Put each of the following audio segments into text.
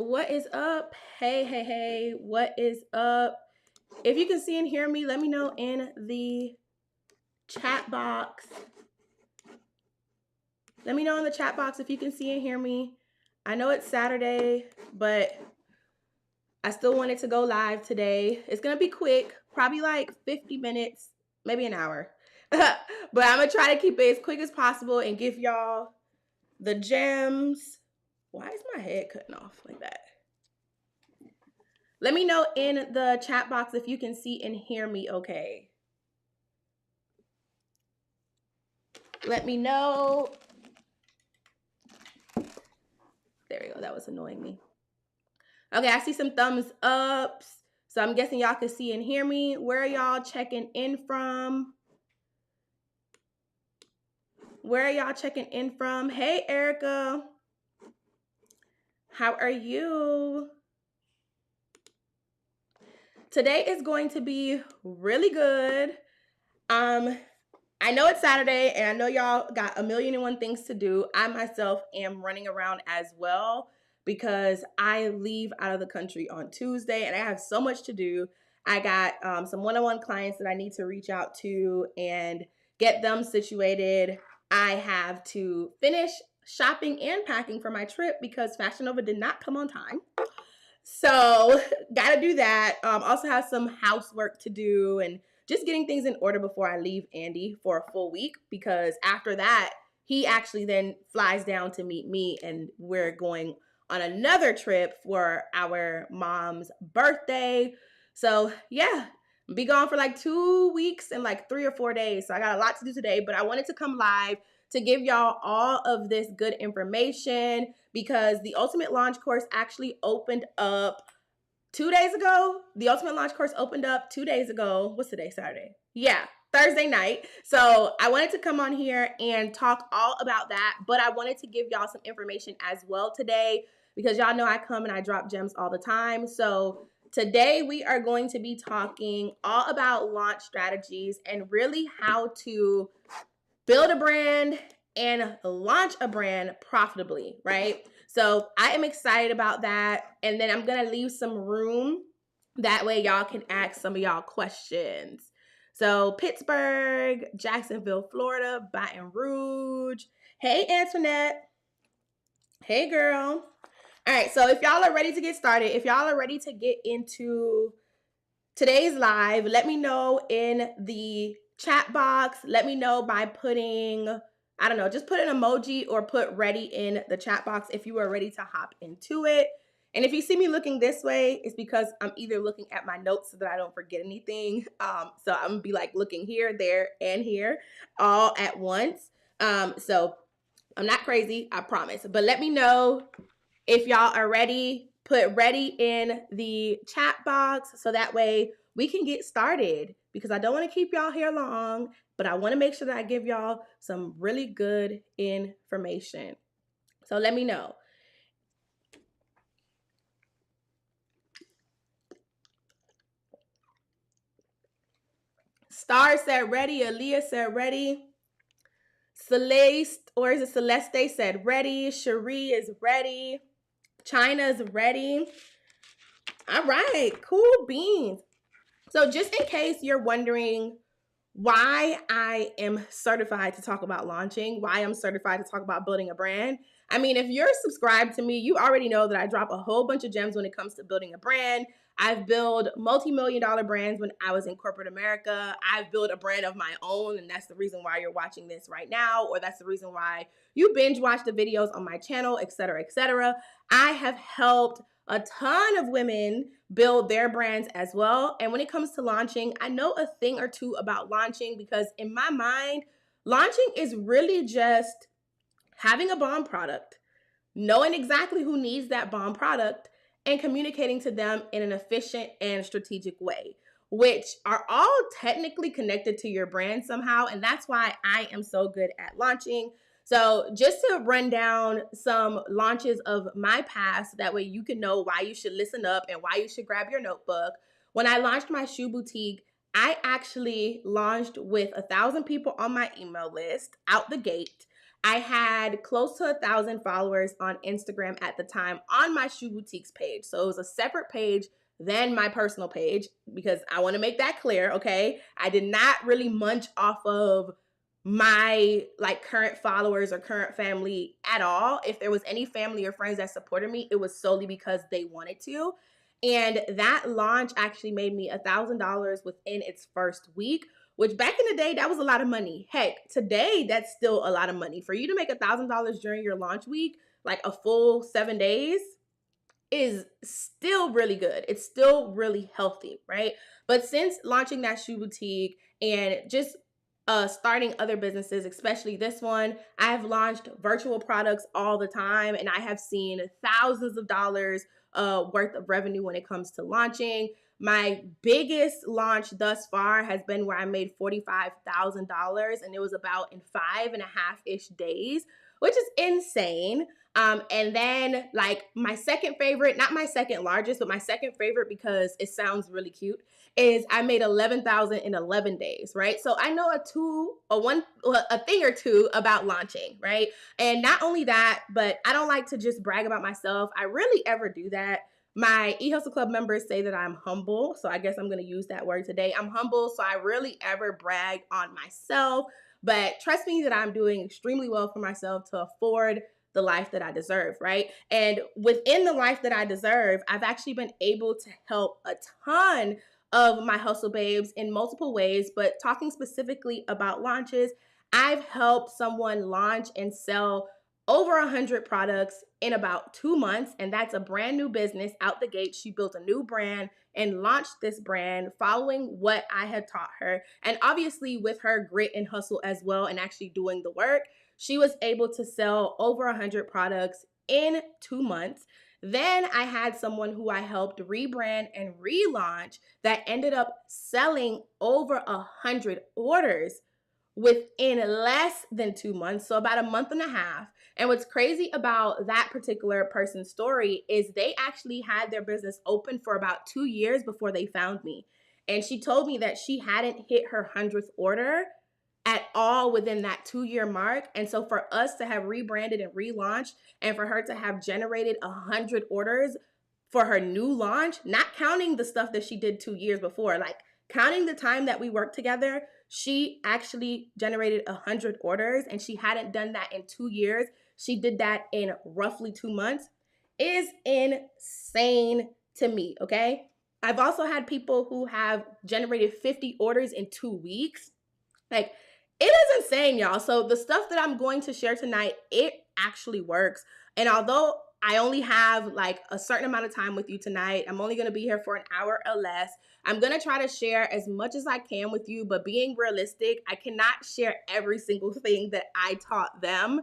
What is up? Hey, what is up? If you can see and hear me, let me know in the chat box. Let me know in the chat box if you can see and hear me. I know it's Saturday, but I still wanted to go live today. It's going to be quick, probably like 50 minutes, maybe an hour. But I'm going to try to keep it as quick as possible and give y'all the gems. Why is my head cutting off like that? Let me know in the chat box if you can see and hear me okay. Let me know. There we go. That was annoying me. Okay, I see some thumbs ups. So I'm guessing y'all can see and hear me. Where are y'all checking in from? Where are y'all checking in from? Hey, Erica. How are you? Today is going to be really good. I know it's Saturday and I know y'all got a million and one things to do. I myself am running around as well because I leave out of the country on Tuesday and I have so much to do. I got some one-on-one clients that I need to reach out to and get them situated. I have to finish shopping and packing for my trip because Fashion Nova did not come on time. So gotta do that. Also have some housework to do and just getting things in order before I leave Andy for a full week, because after that, he actually then flies down to meet me and we're going on another trip for our mom's birthday. So yeah, be gone for like 2 weeks and like 3 or 4 days. So I got a lot to do today, but I wanted to come live to give y'all all of this good information because the Ultimate Launch course actually opened up 2 days ago. The Ultimate Launch course opened up 2 days ago. What's today? Saturday. Yeah, Thursday night. So I wanted to come on here and talk all about that, but I wanted to give y'all some information as well today because y'all know I come and I drop gems all the time. So today we are going to be talking all about launch strategies and really how to build a brand and launch a brand profitably, right? So I am excited about that. And then I'm going to leave some room. That way y'all can ask some of y'all questions. So Pittsburgh, Jacksonville, Florida, Baton Rouge. Hey, Antoinette. Hey, girl. All right, so if y'all are ready to get started, if y'all are ready to get into today's live, let me know in the chat box. Let me know by putting, I don't know, just put an emoji or put ready in the chat box if you are ready to hop into it. And if you see me looking this way, it's because I'm either looking at my notes so that I don't forget anything. So I'm gonna be like looking here, there, and here all at once. So I'm not crazy, I promise. But let me know if y'all are ready. Put ready in the chat box so that way we can get started, because I don't want to keep y'all here long, but I want to make sure that I give y'all some really good information. So let me know. Star said ready. Aaliyah said ready. Celeste, or is it Celeste, said ready. Cherie is ready. China's ready. All right, cool beans. So just in case you're wondering why I am certified to talk about launching, why I'm certified to talk about building a brand. I mean, if you're subscribed to me, you already know that I drop a whole bunch of gems when it comes to building a brand. I've built multi-million-dollar brands when I was in corporate America. I've built a brand of my own, and that's the reason why you're watching this right now, or that's the reason why you binge watch the videos on my channel, etc., etc. I have helped a ton of women build their brands as well. And when it comes to launching, I know a thing or two about launching, because in my mind, launching is really just having a bomb product, knowing exactly who needs that bomb product, and communicating to them in an efficient and strategic way, which are all technically connected to your brand somehow. And that's why I am so good at launching. So just to run down some launches of my past, that way you can know why you should listen up and why you should grab your notebook. When I launched my shoe boutique, I actually launched with 1,000 people on my email list out the gate. I had close to 1,000 followers on Instagram at the time on my Shoe Boutiques page. So it was a separate page than my personal page, because I want to make that clear, okay? I did not really munch off of my like current followers or current family at all. If there was any family or friends that supported me, it was solely because they wanted to. And that launch actually made me $1,000 within its first week, which back in the day, that was a lot of money. Heck, today, that's still a lot of money. For you to make $1,000 during your launch week, like a full 7 days, is still really good. It's still really healthy, right? But since launching that shoe boutique and just starting other businesses, especially this one, I've launched virtual products all the time, and I have seen thousands of dollars worth of revenue when it comes to launching. My biggest launch thus far has been where I made $45,000, and it was about in 5.5-ish days, which is insane. And then like my second favorite, not my second largest, but my second favorite because it sounds really cute, is I made 11,000 in 11 days, right? So I know a thing or two about launching, right? And not only that, but I don't like to just brag about myself. I really ever do that. My eHustle Club members say that I'm humble, so I guess I'm going to use that word today. I'm humble, so I really ever brag on myself, but trust me that I'm doing extremely well for myself to afford the life that I deserve, right? And within the life that I deserve, I've actually been able to help a ton of my hustle babes in multiple ways, but talking specifically about launches, I've helped someone launch and sell over 100 products in about 2 months, and that's a brand new business out the gate. She built a new brand and launched this brand following what I had taught her, and obviously with her grit and hustle as well, and actually doing the work, she was able to sell over 100 products in 2 months. Then I had someone who I helped rebrand and relaunch that ended up selling over 100 orders within less than 2 months, so about a month and a half. And what's crazy about that particular person's story is they actually had their business open for about 2 years before they found me. And she told me that she hadn't hit her 100th order at all within that 2-year mark. And so for us to have rebranded and relaunched, and for her to have generated 100 orders for her new launch, not counting the stuff that she did 2 years before, like counting the time that we worked together, she actually generated 100 orders, and she hadn't done that in 2 years. She did that in roughly 2 months. Is insane to me, okay? I've also had people who have generated 50 orders in 2 weeks. Like, it is insane, y'all. So the stuff that I'm going to share tonight, it actually works. And although I only have like a certain amount of time with you tonight, I'm only going to be here for an hour or less. I'm going to try to share as much as I can with you, but being realistic, I cannot share every single thing that I taught them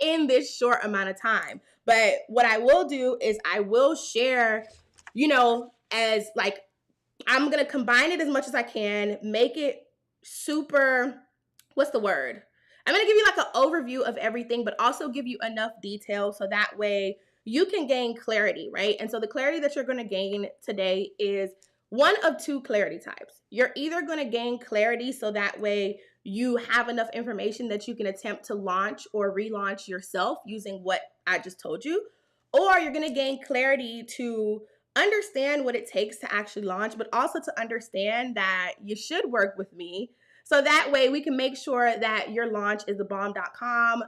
in this short amount of time. But what I will do is I will share, as like, I'm going to combine it as much as I can, make it super, what's the word? I'm going to give you like an overview of everything, but also give you enough detail so that way you can gain clarity, right? And so the clarity that you're going to gain today is one of two clarity types. You're either going to gain clarity so that way you have enough information that you can attempt to launch or relaunch yourself using what I just told you, or you're going to gain clarity to understand what it takes to actually launch, but also to understand that you should work with me. So that way we can make sure that your launch is thebomb.com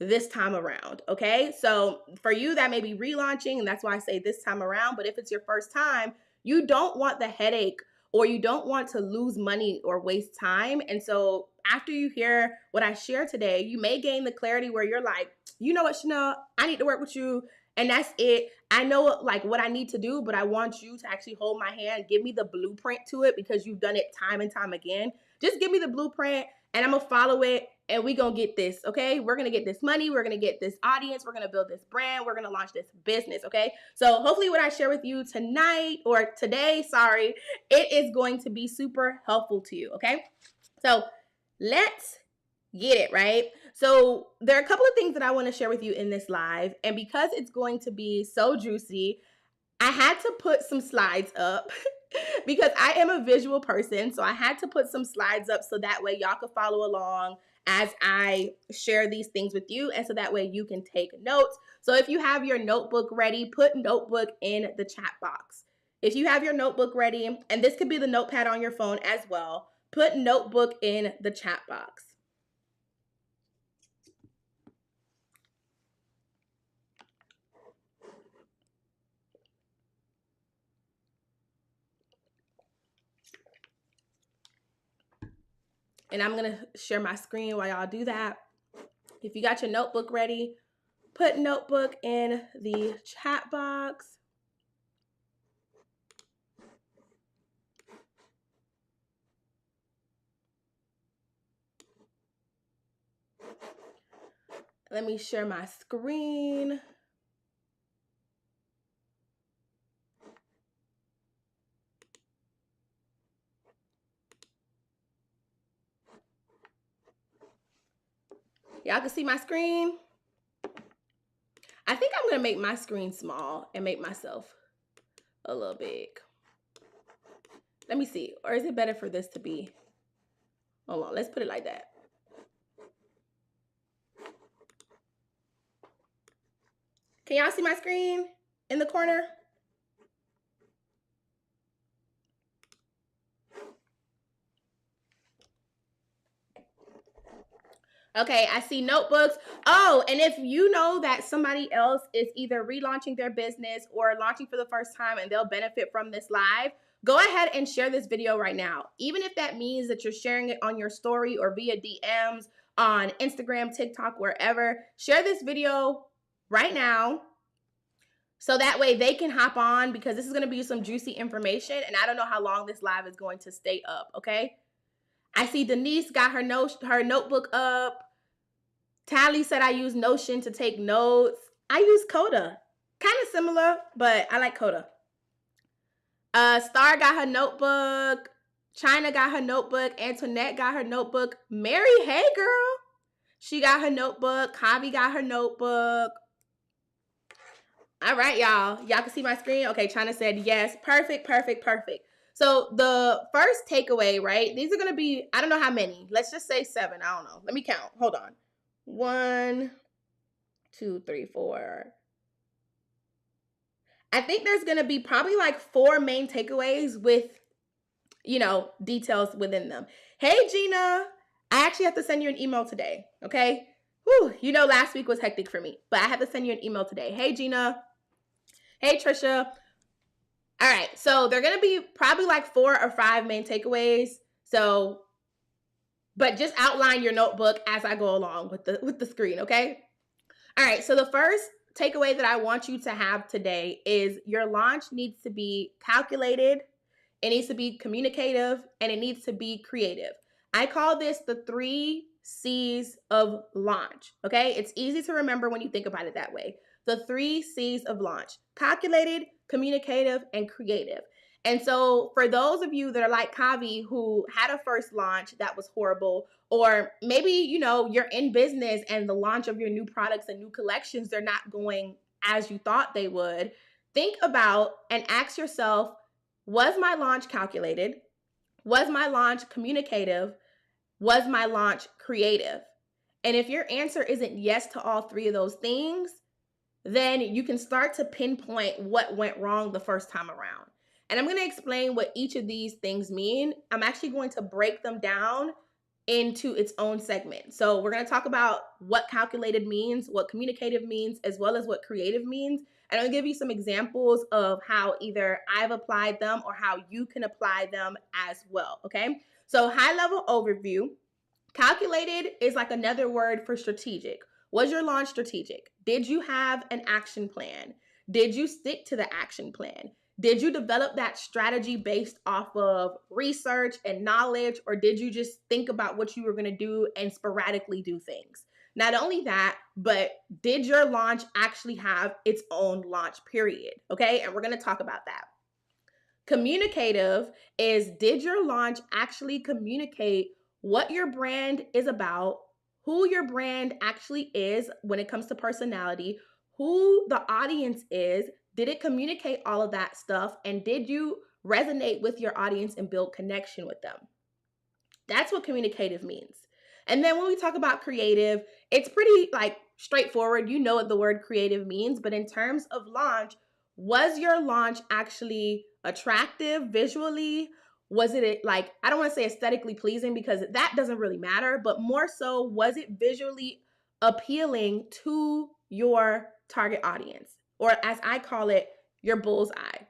this time around, okay? So for you, that may be relaunching, and that's why I say this time around. But if it's your first time, you don't want the headache, or you don't want to lose money or waste time. And so after you hear what I share today, you may gain the clarity where you're like, you know what, Chanel, I need to work with you. And that's it. I know like what I need to do, but I want you to actually hold my hand, give me the blueprint to it, because you've done it time and time again. Just give me the blueprint and I'm going to follow it, and we're going to get this, okay? We're going to get this money. We're going to get this audience. We're going to build this brand. We're going to launch this business, okay? So hopefully what I share with you tonight, or today, sorry, it is going to be super helpful to you, okay? So let's get it, right? So there are a couple of things that I want to share with you in this live, and because it's going to be so juicy, I had to put some slides up because I am a visual person. So I had to put some slides up so that way y'all could follow along as I share these things with you, and so that way you can take notes. So if you have your notebook ready, put notebook in the chat box. If you have your notebook ready, and this could be the notepad on your phone as well, put notebook in the chat box. And I'm gonna share my screen while y'all do that. If you got your notebook ready, put notebook in the chat box. Let me share my screen. Y'all can see my screen. I think I'm gonna make my screen small and make myself a little big. Let me see, or is it better for this to be? Hold on, let's put it like that. Can y'all see my screen in the corner? Okay, I see notebooks. Oh, and if you know that somebody else is either relaunching their business or launching for the first time and they'll benefit from this live, go ahead and share this video right now. Even if that means that you're sharing it on your story or via DMs on Instagram, TikTok, wherever, share this video right now so that way they can hop on, because this is going to be some juicy information and I don't know how long this live is going to stay up, okay? I see Denise got her notebook up. Tally said I use Notion to take notes. I use Coda. Kind of similar, but I like Coda. Star got her notebook. China got her notebook. Antoinette got her notebook. Mary, hey girl. She got her notebook. Javi got her notebook. All right, y'all. Y'all can see my screen? Okay, China said yes. Perfect, perfect, perfect. So the first takeaway, right? These are going to be, I don't know how many. Let's just say 7. I don't know. Let me count. Hold on. 1, 2, 3, 4. I think there's going to be probably like 4 main takeaways with, details within them. Hey, Gina. I actually have to send you an email today. Okay. Whew, last week was hectic for me, but I have to send you an email today. Hey, Gina. Hey, Trisha. All right. So they're going to be probably like 4 or 5 main takeaways. So, but just outline your notebook as I go along with the screen. Okay. All right. So the first takeaway that I want you to have today is your launch needs to be calculated, it needs to be communicative, and it needs to be creative. I call this the 3 C's of launch, okay? It's easy to remember when you think about it that way. The 3 C's of launch: calculated, communicative, and creative. And so for those of you that are like Kavi, who had a first launch that was horrible, or maybe, you're in business and the launch of your new products and new collections, they're not going as you thought they would, think about and ask yourself, was my launch calculated? Was my launch communicative? Was my launch creative? And if your answer isn't yes to all 3 of those things, then you can start to pinpoint what went wrong the first time around. And I'm going to explain what each of these things mean. I'm actually going to break them down into its own segment. So we're going to talk about what calculated means, what communicative means, as well as what creative means. And I'll give you some examples of how either I've applied them or how you can apply them as well. Okay. So high level overview. Calculated is like another word for strategic. Was your launch strategic? Did you have an action plan? Did you stick to the action plan? Did you develop that strategy based off of research and knowledge, or did you just think about what you were going to do and sporadically do things? Not only that, but did your launch actually have its own launch period? Okay, and we're going to talk about that. Communicative is, did your launch actually communicate what your brand is about, who your brand actually is when it comes to personality, who the audience is? Did it communicate all of that stuff? And did you resonate with your audience and build connection with them? That's what communicative means. And then when we talk about creative, it's pretty like straightforward. You know what the word creative means, but in terms of launch, was your launch actually attractive visually? Was it like, I don't want to say aesthetically pleasing because that doesn't really matter, but more so, was it visually appealing to your target audience? Or as I call it, your bullseye.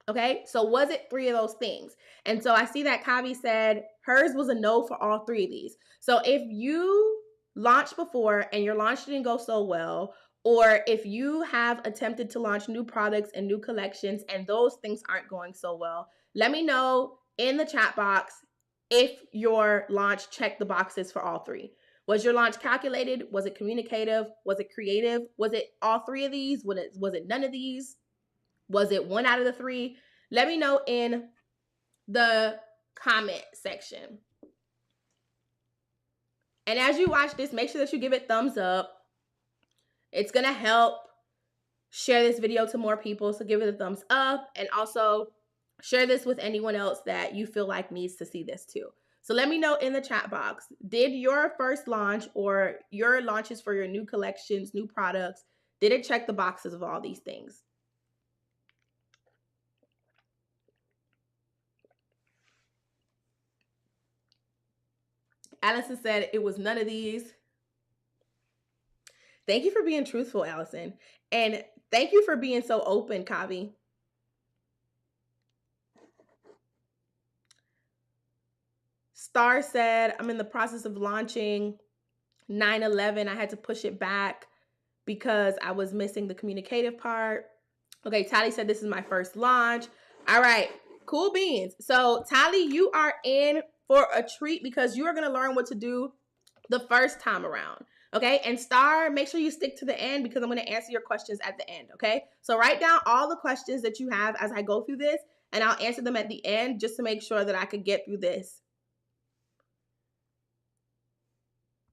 Okay, so was it three of those things? And so I see that Kavi said hers was a no for all three of these. So if you launched before and your launch didn't go so well, or if you have attempted to launch new products and new collections and those things aren't going so well, let me know in the chat box if your launch checked the boxes for all three. Was your launch calculated? Was it communicative? Was it creative? Was it all three of these? Was it none of these? Was it one out of the three? Let me know in the comment section. And as you watch this, make sure that you give it thumbs up. It's going to help share this video to more people. So give it a thumbs up and also share this with anyone else that you feel like needs to see this too. So let me know in the chat box, did your first launch or your launches for your new collections, new products, did it check the boxes of all these things? Allison said it was none of these. Thank you for being truthful, Allison. And thank you for being so open, Kavi. Star said, I'm in the process of launching 9/11. I had to push it back because I was missing the communicative part. Okay, Tally said this is my first launch. All right, cool beans. So Tally, you are in for a treat because you are going to learn what to do the first time around. Okay, and Star, make sure you stick to the end because I'm going to answer your questions at the end. Okay, so write down all the questions that you have as I go through this, and I'll answer them at the end just to make sure that I could get through this.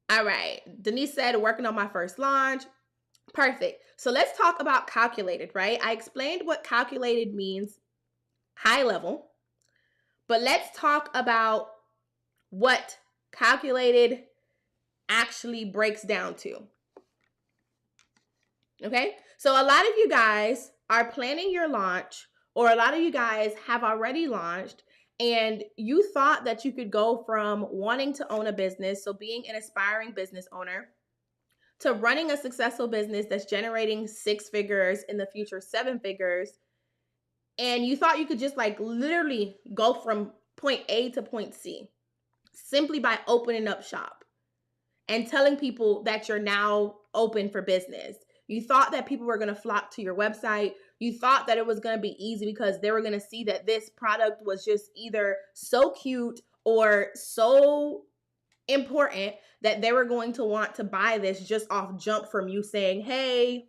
All right, Denise said, working on my first launch. Perfect. So let's talk about calculated, right? I explained what calculated means high level, but let's talk about what calculated actually breaks down to. Okay, so a lot of you guys are planning your launch, or a lot of you guys have already launched, and you thought that you could go from wanting to own a business, so being an aspiring business owner, to running a successful business that's generating 6 figures, in the future 7 figures, and you thought you could just like literally go from point A to point C simply by opening up shop and telling people that you're now open for business. You thought that people were going to flock to your website. You thought that it was going to be easy because they were going to see that this product was just either so cute or so important that they were going to want to buy this just off jump from you saying, hey,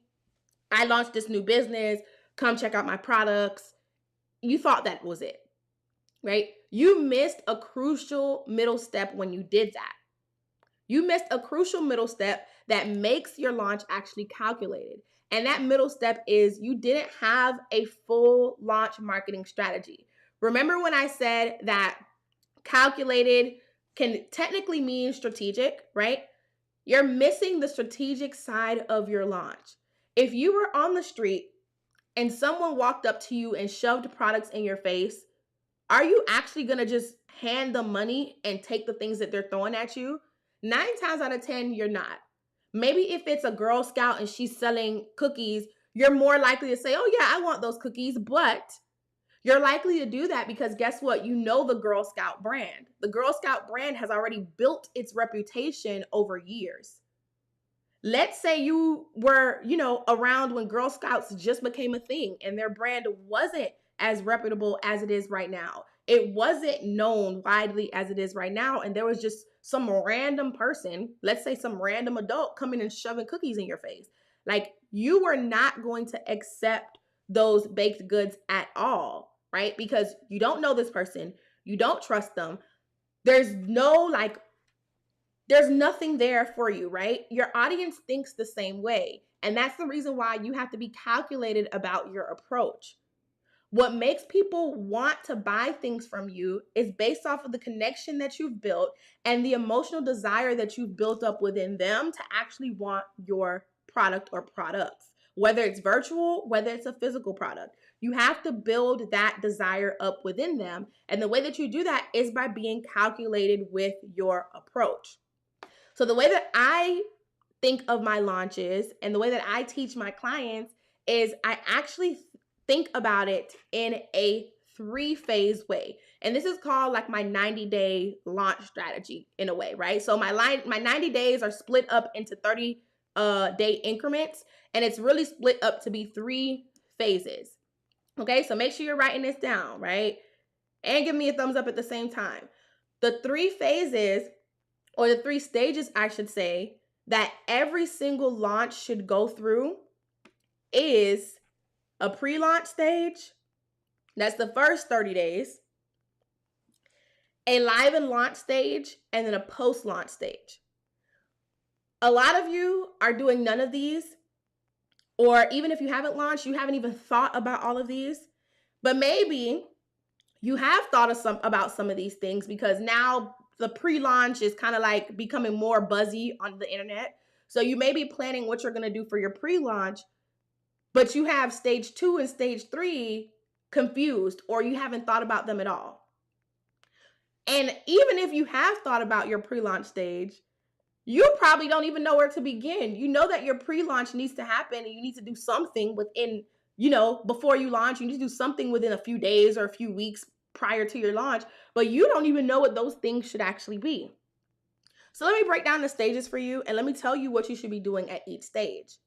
I launched this new business. Come check out my products. You thought that was it, right? You missed a crucial middle step when you did that. You missed a crucial middle step that makes your launch actually calculated. And that middle step is you didn't have a full launch marketing strategy. Remember when I said that calculated can technically mean strategic, right? You're missing the strategic side of your launch. If you were on the street and someone walked up to you and shoved products in your face, are you actually going to just hand them money and take the things that they're throwing at you? 9 times out of 10, you're not. Maybe if it's a Girl Scout and she's selling cookies, you're more likely to say, oh yeah, I want those cookies, but you're likely to do that because guess what? You know the Girl Scout brand. The Girl Scout brand has already built its reputation over years. Let's say you were, around when Girl Scouts just became a thing and their brand wasn't as reputable as it is right now. It wasn't known widely as it is right now. And there was just some random person, let's say some random adult, coming and shoving cookies in your face. Like, you were not going to accept those baked goods at all, right? Because you don't know this person. You don't trust them. There's nothing there for you, right? Your audience thinks the same way. And that's the reason why you have to be calculated about your approach. What makes people want to buy things from you is based off of the connection that you've built and the emotional desire that you've built up within them to actually want your product or products, whether it's virtual, whether it's a physical product. You have to build that desire up within them. And the way that you do that is by being calculated with your approach. So the way that I think of my launches and the way that I teach my clients is I actually think about it in a 3-phase way. And this is called like my 90-day launch strategy in a way, right? So my 90 days are split up into 30 day increments, and it's really split up to be 3 phases. Okay, so make sure you're writing this down, right? And give me a thumbs up at the same time. The 3 phases, or the 3 stages, I should say, that every single launch should go through is a pre-launch stage. That's the first 30 days. A live and launch stage, and then a post-launch stage. A lot of you are doing none of these, or even if you haven't launched, you haven't even thought about all of these. But maybe you have thought about some of these things because now the pre-launch is kind of like becoming more buzzy on the internet. So you may be planning what you're going to do for your pre-launch, but you have stage 2 and stage 3 confused, or you haven't thought about them at all. And even if you have thought about your pre-launch stage, you probably don't even know where to begin. You know that your pre-launch needs to happen and you need to do something within, before you launch. You need to do something within a few days or a few weeks prior to your launch, but you don't even know what those things should actually be. So let me break down the stages for you and let me tell you what you should be doing at each stage.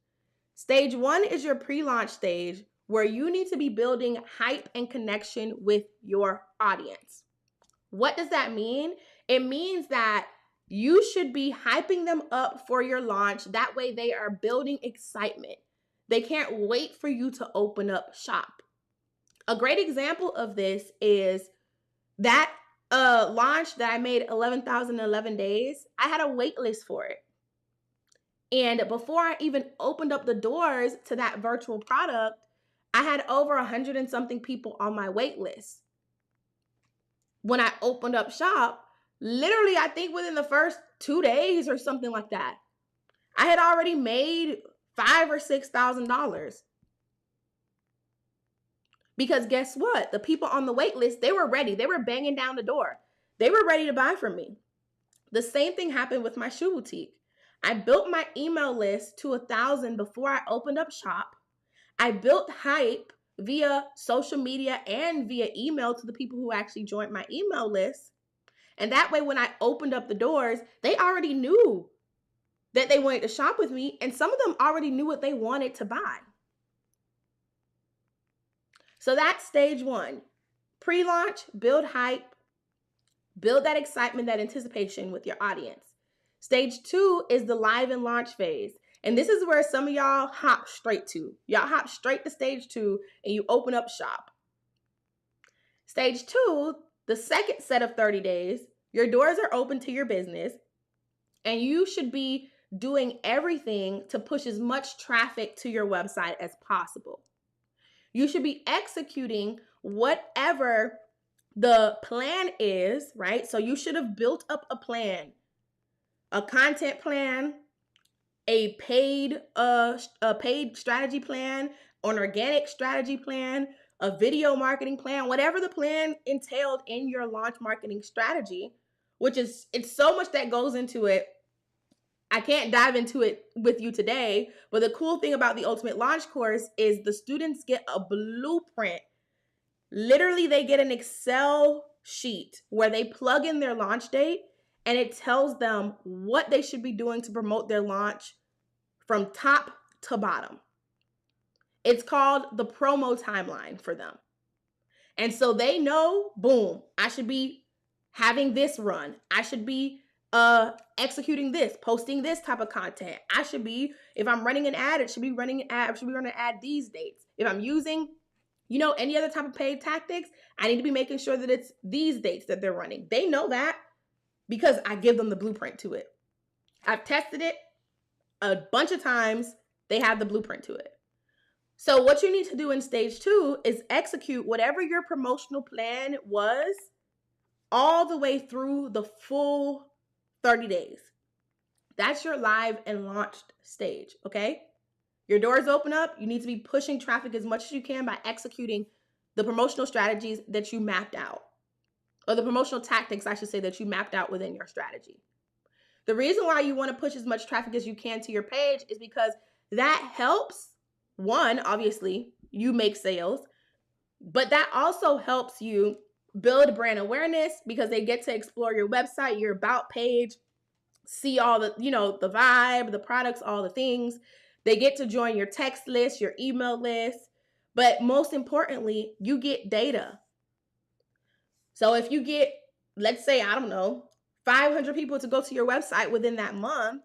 Stage 1 is your pre-launch stage, where you need to be building hype and connection with your audience. What does that mean? It means that you should be hyping them up for your launch. That way they are building excitement. They can't wait for you to open up shop. A great example of this is that launch that I made 11,011 days. I had a wait list for it. And before I even opened up the doors to that virtual product, I had over 100 and something people on my wait list. When I opened up shop, literally, I think within the first 2 days or something like that, I had already made $5,000 or $6,000. Because guess what? The people on the wait list, they were ready. They were banging down the door. They were ready to buy from me. The same thing happened with my shoe boutique. I built my email list to 1,000 before I opened up shop. I built hype via social media and via email to the people who actually joined my email list. And that way, when I opened up the doors, they already knew that they wanted to shop with me. And some of them already knew what they wanted to buy. So that's stage 1. Pre-launch, build hype, build that excitement, that anticipation with your audience. Stage 2 is the live and launch phase. And this is where some of y'all hop straight to. Y'all hop straight to stage 2 and you open up shop. Stage 2, the second set of 30 days, your doors are open to your business and you should be doing everything to push as much traffic to your website as possible. You should be executing whatever the plan is, right? So you should have built up a plan, a content plan, a paid strategy plan, an organic strategy plan, a video marketing plan, whatever the plan entailed in your launch marketing strategy, it's so much that goes into it. I can't dive into it with you today, but the cool thing about the Ultimate Launch course is the students get a blueprint. Literally, they get an Excel sheet where they plug in their launch date and it tells them what they should be doing to promote their launch from top to bottom. It's called the promo timeline for them. And so they know, boom, I should be having this run. I should be executing this, posting this type of content. I should be, if I'm running an ad, it should be running an ad. I should be running an ad these dates. If I'm using, any other type of paid tactics, I need to be making sure that it's these dates that they're running. They know that because I give them the blueprint to it. I've tested it a bunch of times. They have the blueprint to it. So what you need to do in stage 2 is execute whatever your promotional plan was all the way through the full 30 days. That's your live and launched stage, okay? Your doors open up, you need to be pushing traffic as much as you can by executing the promotional strategies that you mapped out, or the promotional tactics, I should say, that you mapped out within your strategy. The reason why you want to push as much traffic as you can to your page is because that helps, one, obviously, you make sales, but that also helps you build brand awareness because they get to explore your website, your about page, see all the, the vibe, the products, all the things. They get to join your text list, your email list. But most importantly, you get data. So if you get, let's say, I don't know, 500 people to go to your website within that month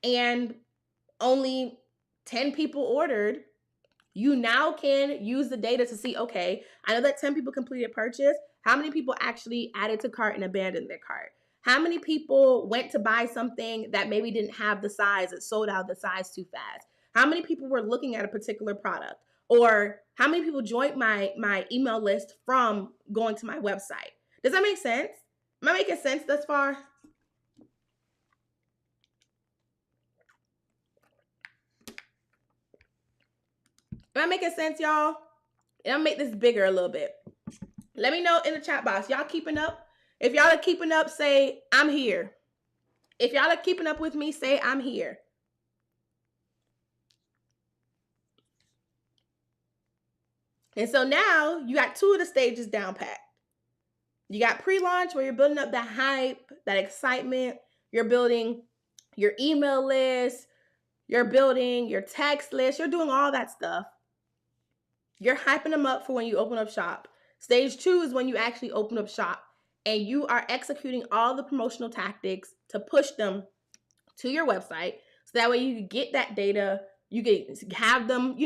and only 10 people ordered, you now can use the data to see, okay, I know that 10 people completed purchase. How many people actually added to cart and abandoned their cart? How many people went to buy something that maybe didn't have the size, it sold out the size too fast? How many people were looking at a particular product? Or how many people joined my email list from going to my website? Does that make sense? Am I making sense thus far? Am I making sense, y'all? And I'll make this bigger a little bit. Let me know in the chat box. Y'all keeping up? If y'all are keeping up, say, I'm here. If y'all are keeping up with me, say, I'm here. And so now you got 2 of the stages down pat. You got pre-launch where you're building up that hype, that excitement. You're building your email list. You're building your text list. You're doing all that stuff. You're hyping them up for when you open up shop. Stage 2 is when you actually open up shop and you are executing all the promotional tactics to push them to your website. So that way you can get that data, you can have them,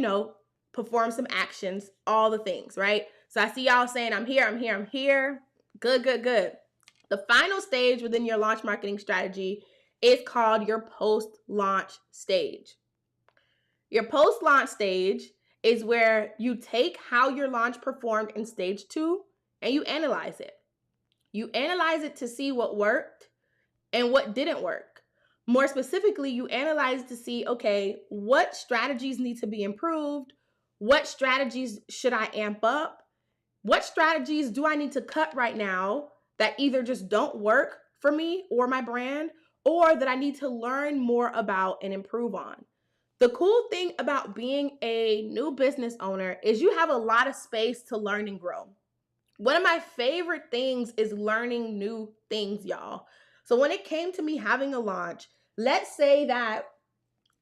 perform some actions, all the things, right? So I see y'all saying, I'm here, I'm here, I'm here. Good, good, good. The final stage within your launch marketing strategy is called your post-launch stage. Your post-launch stage is where you take how your launch performed in stage 2 and you analyze it. You analyze it to see what worked and what didn't work. More specifically, you analyze to see, okay, what strategies need to be improved? What strategies should I amp up? What strategies do I need to cut right now that either just don't work for me or my brand, or that I need to learn more about and improve on? The cool thing about being a new business owner is you have a lot of space to learn and grow. One of my favorite things is learning new things, y'all. So when it came to me having a launch, let's say that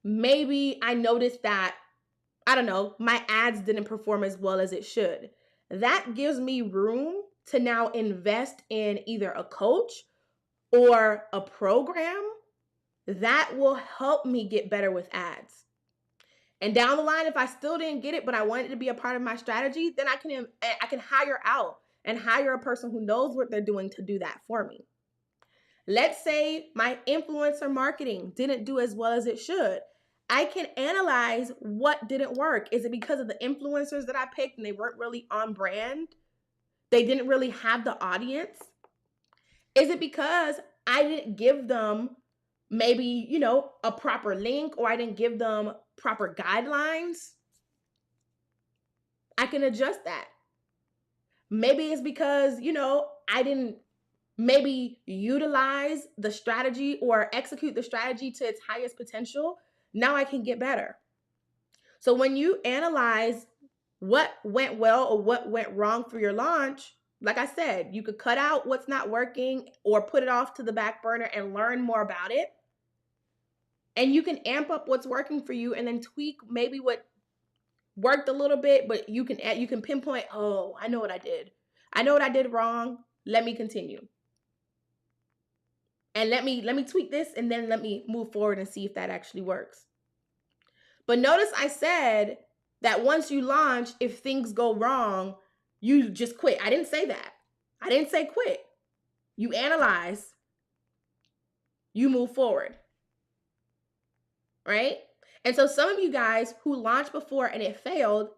maybe I noticed that, I don't know, my ads didn't perform as well as it should. That gives me room to now invest in either a coach or a program that will help me get better with ads. And down the line, if I still didn't get it, but I wanted it to be a part of my strategy, then I can hire out and hire a person who knows what they're doing to do that for me. Let's say my influencer marketing didn't do as well as it should. I can analyze what didn't work. Is it because of the influencers that I picked and they weren't really on brand? They didn't really have the audience? Is it because I didn't give them maybe, a proper link, or I didn't give them proper guidelines? I can adjust that. Maybe it's because, I didn't maybe utilize the strategy or execute the strategy to its highest potential. Now I can get better. So when you analyze what went well or what went wrong for your launch, like I said, you could cut out what's not working or put it off to the back burner and learn more about it. And you can amp up what's working for you and then tweak maybe what worked a little bit, but you can pinpoint, oh, I know what I did. I know what I did wrong. Let me continue. And let me tweak this, and then let me move forward and see if that actually works. But notice I said that once you launch, if things go wrong, you just quit. I didn't say that. I didn't say quit. You analyze, you move forward, right? And so some of you guys who launched before and it failed,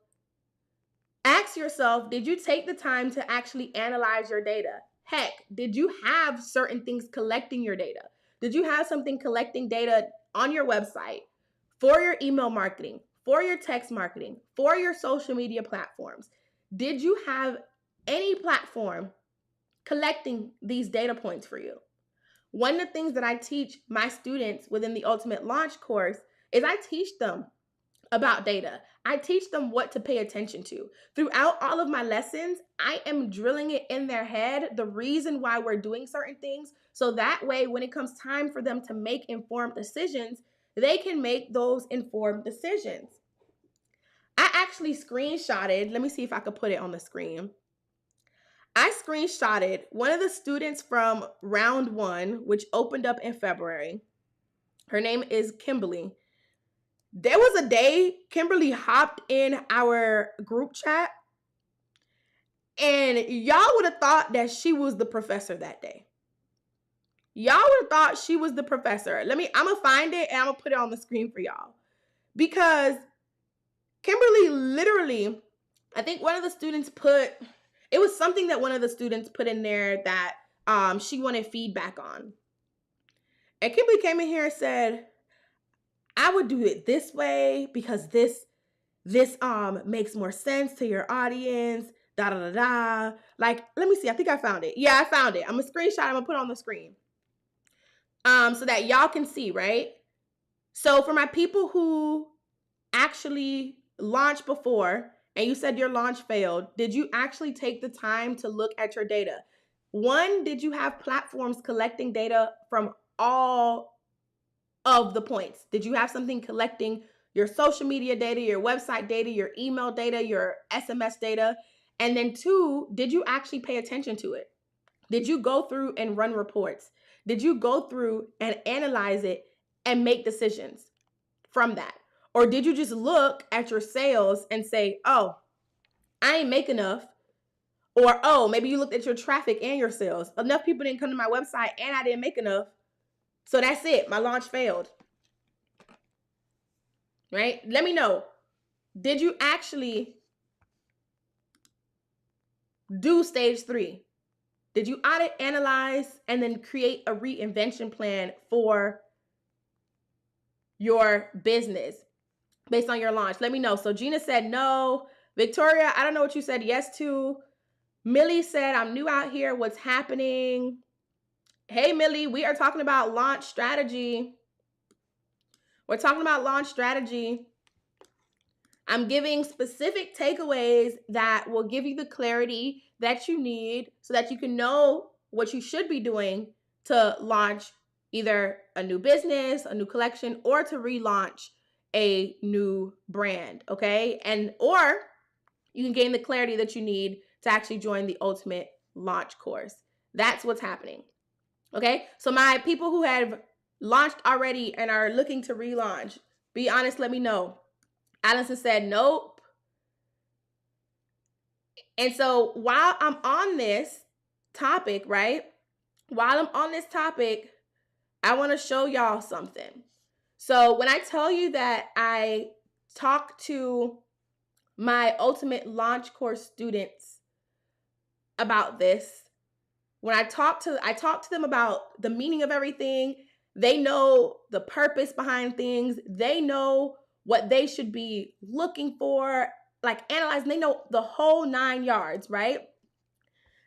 ask yourself, did you take the time to actually analyze your data? Heck, did you have certain things collecting your data? Did you have something collecting data on your website for your email marketing, for your text marketing, for your social media platforms? Did you have any platform collecting these data points for you? One of the things that I teach my students within the Ultimate Launch course is I teach them about data. I teach them what to pay attention to. Throughout all of my lessons, I am drilling it in their head, the reason why we're doing certain things, so that way when it comes time for them to make informed decisions, they can make those informed decisions. I actually screenshotted, let me see if I could put it on the screen. I screenshotted one of the students from round 1, which opened up in February. Her name is Kimberly. There was a day Kimberly hopped in our group chat, and y'all would have thought that she was the professor that day. Y'all would have thought she was the professor. I'm gonna find it and I'm gonna put it on the screen for y'all. Because Kimberly literally, I think one of the students it was something that one of the students put in there that she wanted feedback on. And Kimberly came in here and said, I would do it this way because this makes more sense to your audience, da da da da. Like, let me see, I think I found it. Yeah, I found it. I'm gonna screenshot, I'm gonna put it on the screen. So that y'all can see, right? So for my people who actually launched before and you said your launch failed, did you actually take the time to look at your data? One, did you have platforms collecting data from all of the points? Did you have something collecting your social media data, your website data, your email data, your SMS data? And then 2, did you actually pay attention to it? Did you go through and run reports? Did you go through and analyze it and make decisions from that? Or did you just look at your sales and say, oh, I ain't make enough? Or, oh, maybe you looked at your traffic and your sales. Enough people didn't come to my website and I didn't make enough. So that's it. My launch failed. Right? Let me know. Did you actually do stage 3? Did you audit, analyze, and then create a reinvention plan for your business based on your launch? Let me know. So Gina said no. Victoria, I don't know what you said yes to. Millie said, I'm new out here. What's happening? Hey, Millie, we are talking about launch strategy. We're talking about launch strategy. I'm giving specific takeaways that will give you the clarity that you need so that you can know what you should be doing to launch either a new business, a new collection, or to relaunch a new brand, okay? Or you can gain the clarity that you need to actually join the Ultimate Launch course. That's what's happening, okay? So my people who have launched already and are looking to relaunch, be honest, let me know. Allison said, nope. And so while I'm on this topic, right? While I'm on this topic, I want to show y'all something. So when I tell you that I talk to my Ultimate Launch course students about this, when I talk to them about the meaning of everything, they know the purpose behind things, they know what they should be looking for, like analyzing, they know the whole 9 yards, right?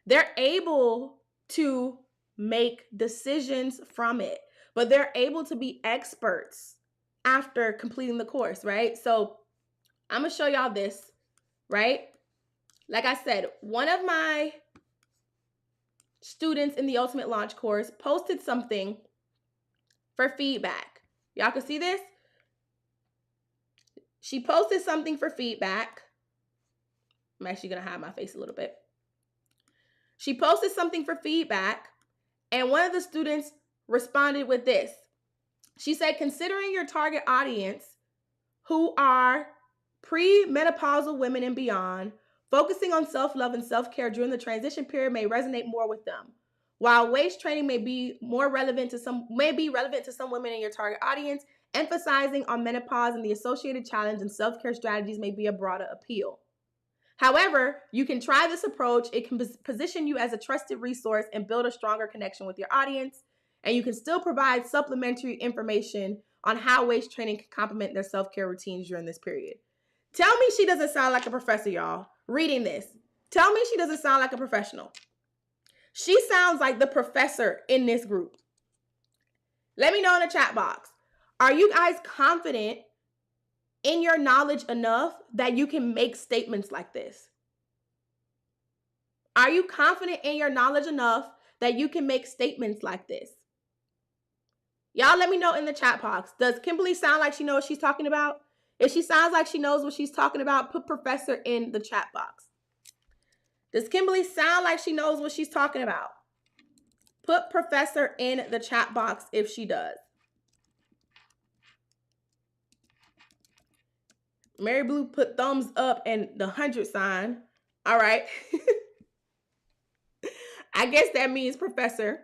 They're able to make decisions from it, but they're able to be experts after completing the course, right? So I'm gonna show y'all this, right? Like I said, one of my students in the Ultimate Launch course posted something for feedback. Y'all can see this? She posted something for feedback. I'm actually gonna hide my face a little bit. She posted something for feedback, and one of the students responded with this. She said, considering your target audience, who are pre-menopausal women and beyond, focusing on self-love and self-care during the transition period may resonate more with them. While waist training may be relevant to some women in your target audience, emphasizing on menopause and the associated challenge and self-care strategies may be a broader appeal. However, you can try this approach. It can position you as a trusted resource and build a stronger connection with your audience. And you can still provide supplementary information on how waist training can complement their self-care routines during this period. Tell me she doesn't sound like a professor, y'all. Reading this. Tell me she doesn't sound like a professional. She sounds like the professor in this group. Let me know in the chat box. Are you guys confident in your knowledge enough that you can make statements like this? Are you confident in your knowledge enough that you can make statements like this? Y'all let me know in the chat box. Does Kimberly sound like she knows what she's talking about? If she sounds like she knows what she's talking about, put professor in the chat box. Does Kimberly sound like she knows what she's talking about? Put professor in the chat box if she does. Mary Blue put thumbs up and the 100 sign. All right. I guess that means professor.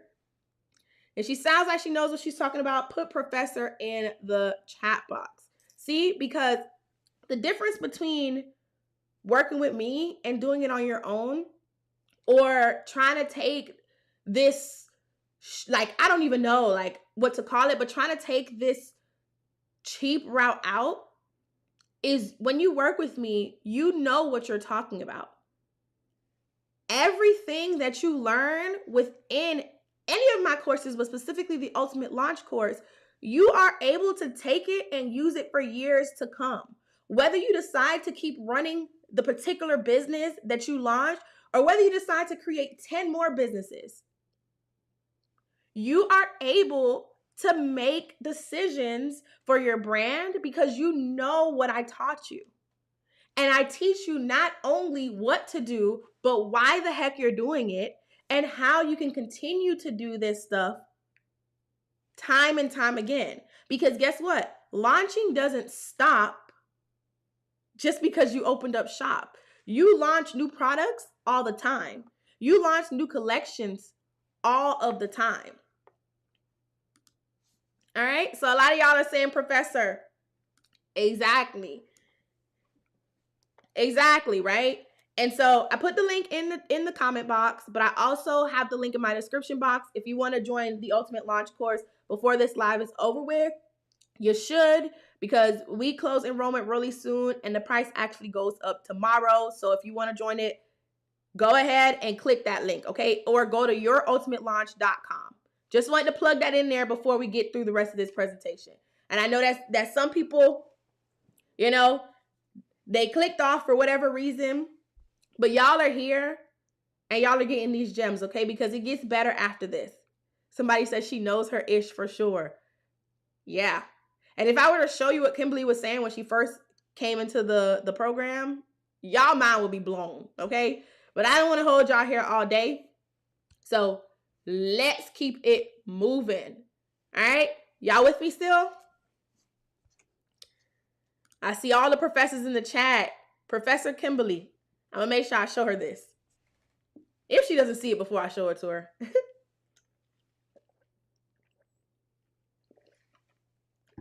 If she sounds like she knows what she's talking about, put professor in the chat box. See, because the difference between working with me and doing it on your own, or trying to take this, like, I don't even know like what to call it, but trying to take this cheap route out, is when you work with me, you know what you're talking about. Everything that you learn within any of my courses, but specifically the Ultimate Launch course, you are able to take it and use it for years to come. Whether you decide to keep running the particular business that you launched, or whether you decide to create 10 more businesses, you are able to make decisions for your brand because you know what I taught you. And I teach you not only what to do, but why the heck you're doing it and how you can continue to do this stuff time and time again. Because guess what? Launching doesn't stop just because you opened up shop. You launch new products all the time. You launch new collections all of the time. All right, so a lot of y'all are saying professor. Exactly, right? And so I put the link in the comment box, but I also have the link in my description box. If you want to join the Ultimate Launch course before this live is over with, you should, because we close enrollment really soon and the price actually goes up tomorrow. So if you want to join it, go ahead and click that link, okay? Or go to yourultimatelaunch.com. Just wanted to plug that in there before we get through the rest of this presentation. And I know that some people, you know, they clicked off for whatever reason, but y'all are here and y'all are getting these gems, okay? Because it gets better after this. Somebody says she knows her ish for sure. Yeah. And if I were to show you what Kimberly was saying when she first came into the program, y'all mind will be blown, okay? But I don't want to hold y'all here all day. So let's keep it moving. All right? Y'all with me still? I see all the professors in the chat. Professor Kimberly. I'm going to make sure I show her this. If she doesn't see it before I show it to her.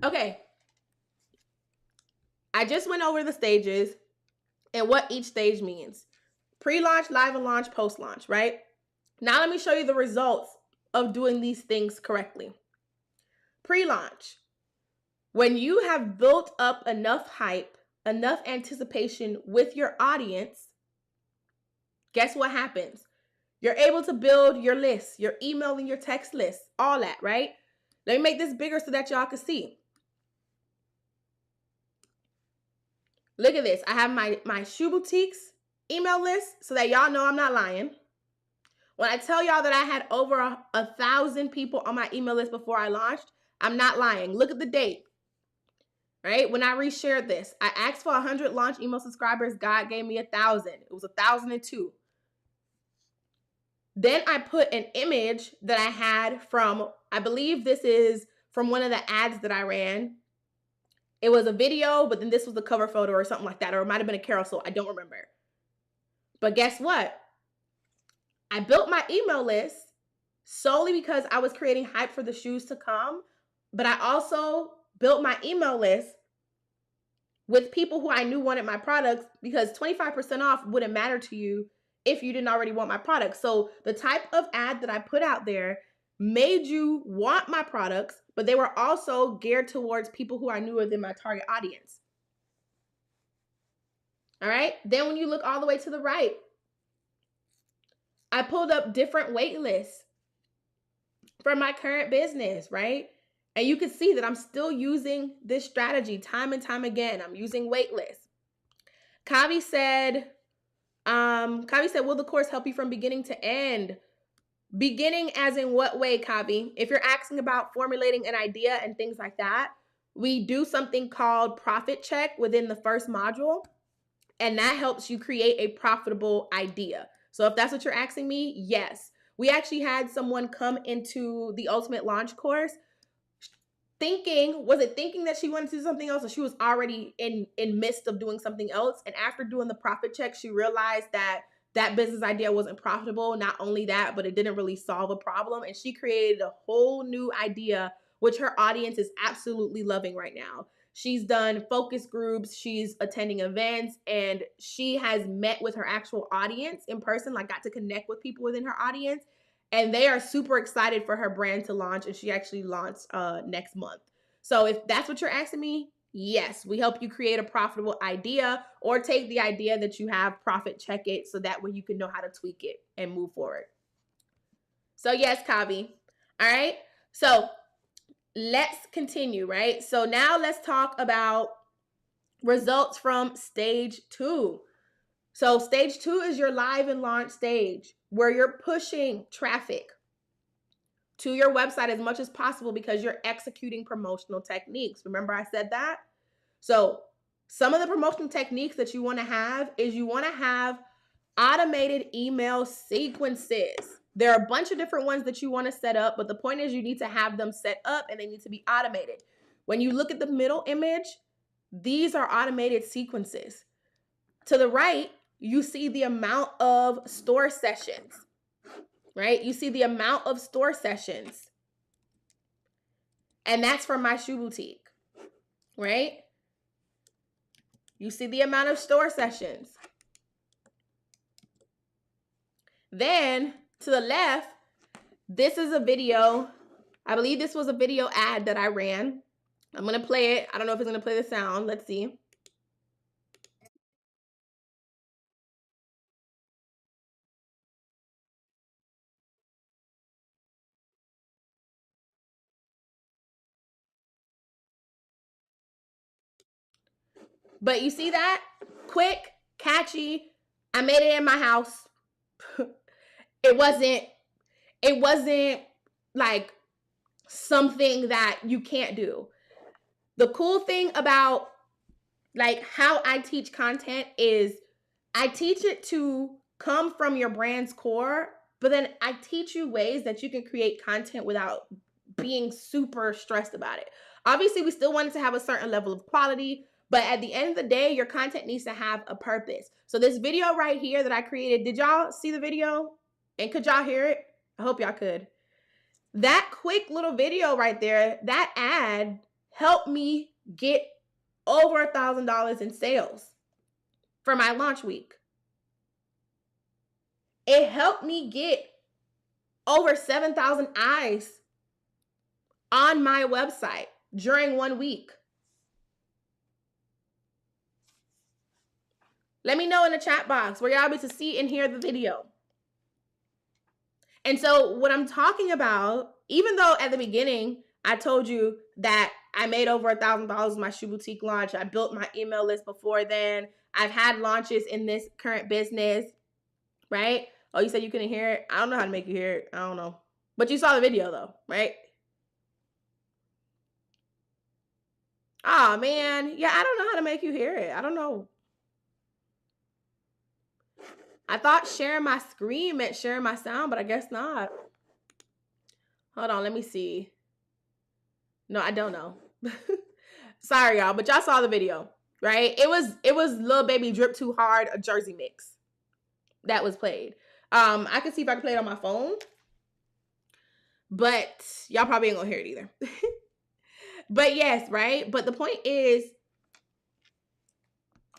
Okay. I just went over the stages and what each stage means. Pre-launch, live and launch, post-launch, right? Now let me show you the results of doing these things correctly. Pre-launch. When you have built up enough hype, enough anticipation with your audience, guess what happens? You're able to build your list, your email and your text list, all that, right? Let me make this bigger so that y'all can see. Look at this. I have my Shoe Boutiques email list so that y'all know I'm not lying. When I tell y'all that I had over 1,000 people on my email list before I launched, I'm not lying. Look at the date. Right? When I reshared this, I asked for 100 launch email subscribers. God gave me 1,000. It was 1,002. Then I put an image that I had from, I believe this is from one of the ads that I ran. It was a video, but then this was the cover photo or something like that. Or it might have been a carousel. I don't remember. But guess what? I built my email list solely because I was creating hype for the shoes to come. But I also built my email list with people who I knew wanted my products, because 25% off wouldn't matter to you if you didn't already want my products. So the type of ad that I put out there made you want my products, but they were also geared towards people who I knew within my target audience. All right. Then when you look all the way to the right, I pulled up different wait lists for my current business, right? And you can see that I'm still using this strategy time and time again. I'm using wait lists. Kavi said, will the course help you from beginning to end? Beginning as in what way, Kavi? If you're asking about formulating an idea and things like that, we do something called profit check within the first module, and that helps you create a profitable idea. So if that's what you're asking me, yes. We actually had someone come into the Ultimate Launch course thinking that she wanted to do something else, or she was already in midst of doing something else. And after doing the profit check, she realized that business idea wasn't profitable. Not only that, but it didn't really solve a problem. And she created a whole new idea, which her audience is absolutely loving right now. She's done focus groups, she's attending events, and she has met with her actual audience in person, like got to connect with people within her audience. And they are super excited for her brand to launch. And she actually launched next month. So if that's what you're asking me, yes, we help you create a profitable idea, or take the idea that you have, profit check it, so that way you can know how to tweak it and move forward. So yes, Kavi. All right. So let's continue, right? So now let's talk about results from stage 2. So stage 2 is your live and launch stage, where you're pushing traffic to your website as much as possible because you're executing promotional techniques. Remember I said that? So some of the promotional techniques that you want to have is you want to have automated email sequences. There are a bunch of different ones that you want to set up, but the point is you need to have them set up and they need to be automated. When you look at the middle image, these are automated sequences. To the right, you see the amount of store sessions, right? You see the amount of store sessions. And that's from my shoe boutique, right? You see the amount of store sessions. Then to the left, this is a video. I believe this was a video ad that I ran. I'm going to play it. I don't know if it's going to play the sound. Let's see. But you see that? Quick, catchy. I made it in my house. It wasn't like something that you can't do. The cool thing about like how I teach content is I teach it to come from your brand's core, but then I teach you ways that you can create content without being super stressed about it. Obviously, we still want it to have a certain level of quality, but at the end of the day, your content needs to have a purpose. So this video right here that I created, did y'all see the video? And could y'all hear it? I hope y'all could. That quick little video right there, that ad helped me get over $1,000 in sales for my launch week. It helped me get over 7,000 eyes on my website during 1 week. Let me know in the chat box where y'all able to see and hear the video. And so what I'm talking about, even though at the beginning I told you that I made over $1,000 with my shoe boutique launch, I built my email list before then, I've had launches in this current business, right? Oh, you said you couldn't hear it? I don't know how to make you hear it. I don't know. But you saw the video though, right? Oh man, yeah, I don't know how to make you hear it. I don't know. I thought sharing my screen meant sharing my sound, but I guess not. Hold on, let me see. No, I don't know. Sorry, y'all, but y'all saw the video, right? It was Lil Baby Drip Too Hard, a Jersey mix that was played. I can see if I can play it on my phone, but y'all probably ain't gonna hear it either. But yes, right? But the point is,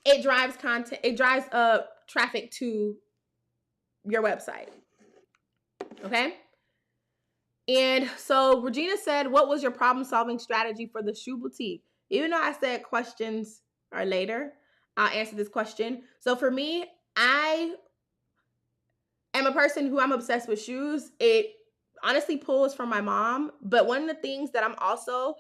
it drives content, it drives traffic to your website. Okay? And so Regina said, what was your problem solving strategy for the shoe boutique? Even though I said questions are later, I'll answer this question. So for me, I am a person who I'm obsessed with shoes. It honestly pulls from my mom. But one of the things that I'm also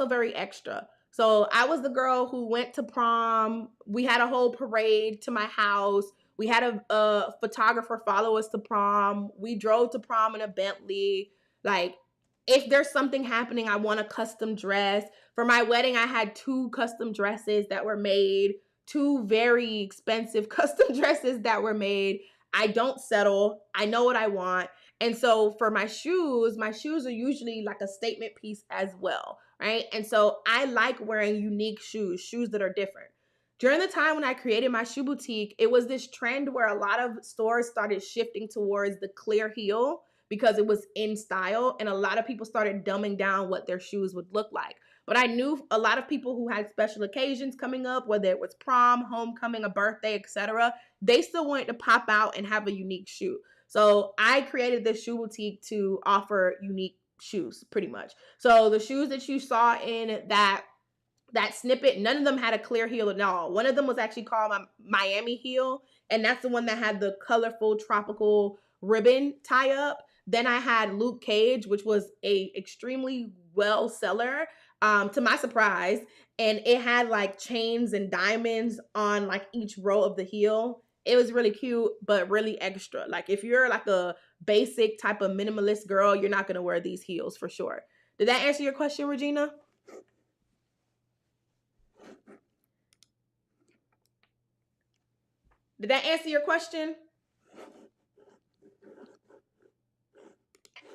very extra. So I was the girl who went to prom. We had a whole parade to my house. We had a photographer follow us to prom. We drove to prom in a Bentley. Like, if there's something happening, I want a custom dress. For my wedding, I had 2 custom dresses that were made, 2 very expensive custom dresses that were made. I don't settle. I know what I want. And so for my shoes are usually like a statement piece as well, right? And so I like wearing unique shoes that are different. During the time when I created my shoe boutique, it was this trend where a lot of stores started shifting towards the clear heel because it was in style, and a lot of people started dumbing down what their shoes would look like. But I knew a lot of people who had special occasions coming up, whether it was prom, homecoming, a birthday, etc., they still wanted to pop out and have a unique shoe. So I created this shoe boutique to offer unique shoes, pretty much. So the shoes that you saw in that snippet, none of them had a clear heel at all. One of them was actually called my Miami heel, and that's the one that had the colorful tropical ribbon tie up. Then I had Luke Cage, which was a extremely well seller, to my surprise, and it had like chains and diamonds on like each row of the heel. It was really cute, but really extra. Like, if you're like a basic type of minimalist girl, you're not gonna wear these heels for sure. Did that answer your question, Regina? Did that answer your question?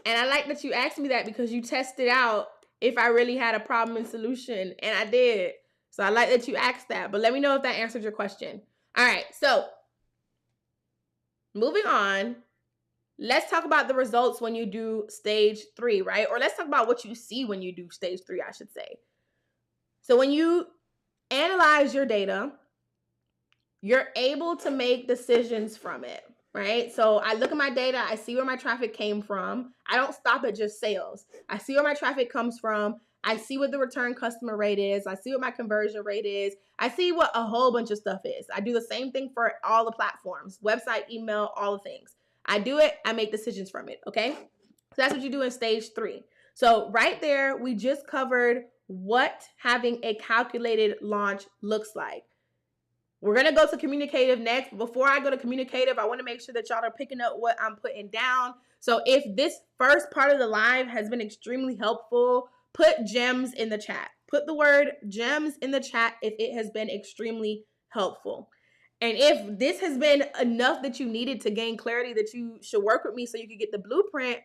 And I like that you asked me that because you tested out if I really had a problem and solution, and I did. So I like that you asked that, but let me know if that answered your question. All right, so moving on, let's talk about the results when you do stage 3, right? Or let's talk about what you see when you do stage 3, I should say. So when you analyze your data, you're able to make decisions from it, right? So I look at my data, I see where my traffic came from. I don't stop at just sales. I see where my traffic comes from. I see what the return customer rate is. I see what my conversion rate is. I see what a whole bunch of stuff is. I do the same thing for all the platforms, website, email, all the things. I do it, I make decisions from it, okay? So that's what you do in stage 3. So right there, we just covered what having a calculated launch looks like. We're going to go to Communicative next. Before I go to Communicative, I want to make sure that y'all are picking up what I'm putting down. So if this first part of the live has been extremely helpful, put gems in the chat. Put the word gems in the chat if it has been extremely helpful. And if this has been enough that you needed to gain clarity that you should work with me so you can get the blueprint,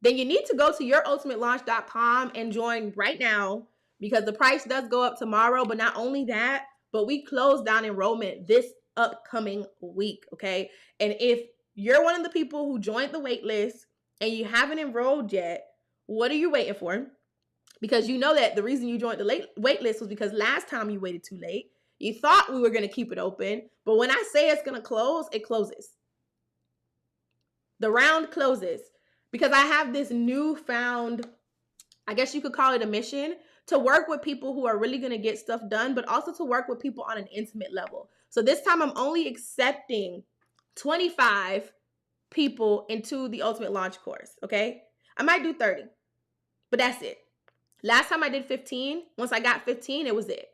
then you need to go to yourultimatelaunch.com and join right now, because the price does go up tomorrow. But not only that, but we close down enrollment this upcoming week, okay? And if you're one of the people who joined the wait list and you haven't enrolled yet, what are you waiting for? Because you know that the reason you joined the wait list was because last time you waited too late. You thought we were going to keep it open, but when I say it's going to close, it closes. The round closes because I have this newfound, I guess you could call it a mission, to work with people who are really going to get stuff done, but also to work with people on an intimate level. So this time I'm only accepting 25 people into the Ultimate Launch course, okay? I might do 30, but that's it. Last time I did 15. Once I got 15, it was it.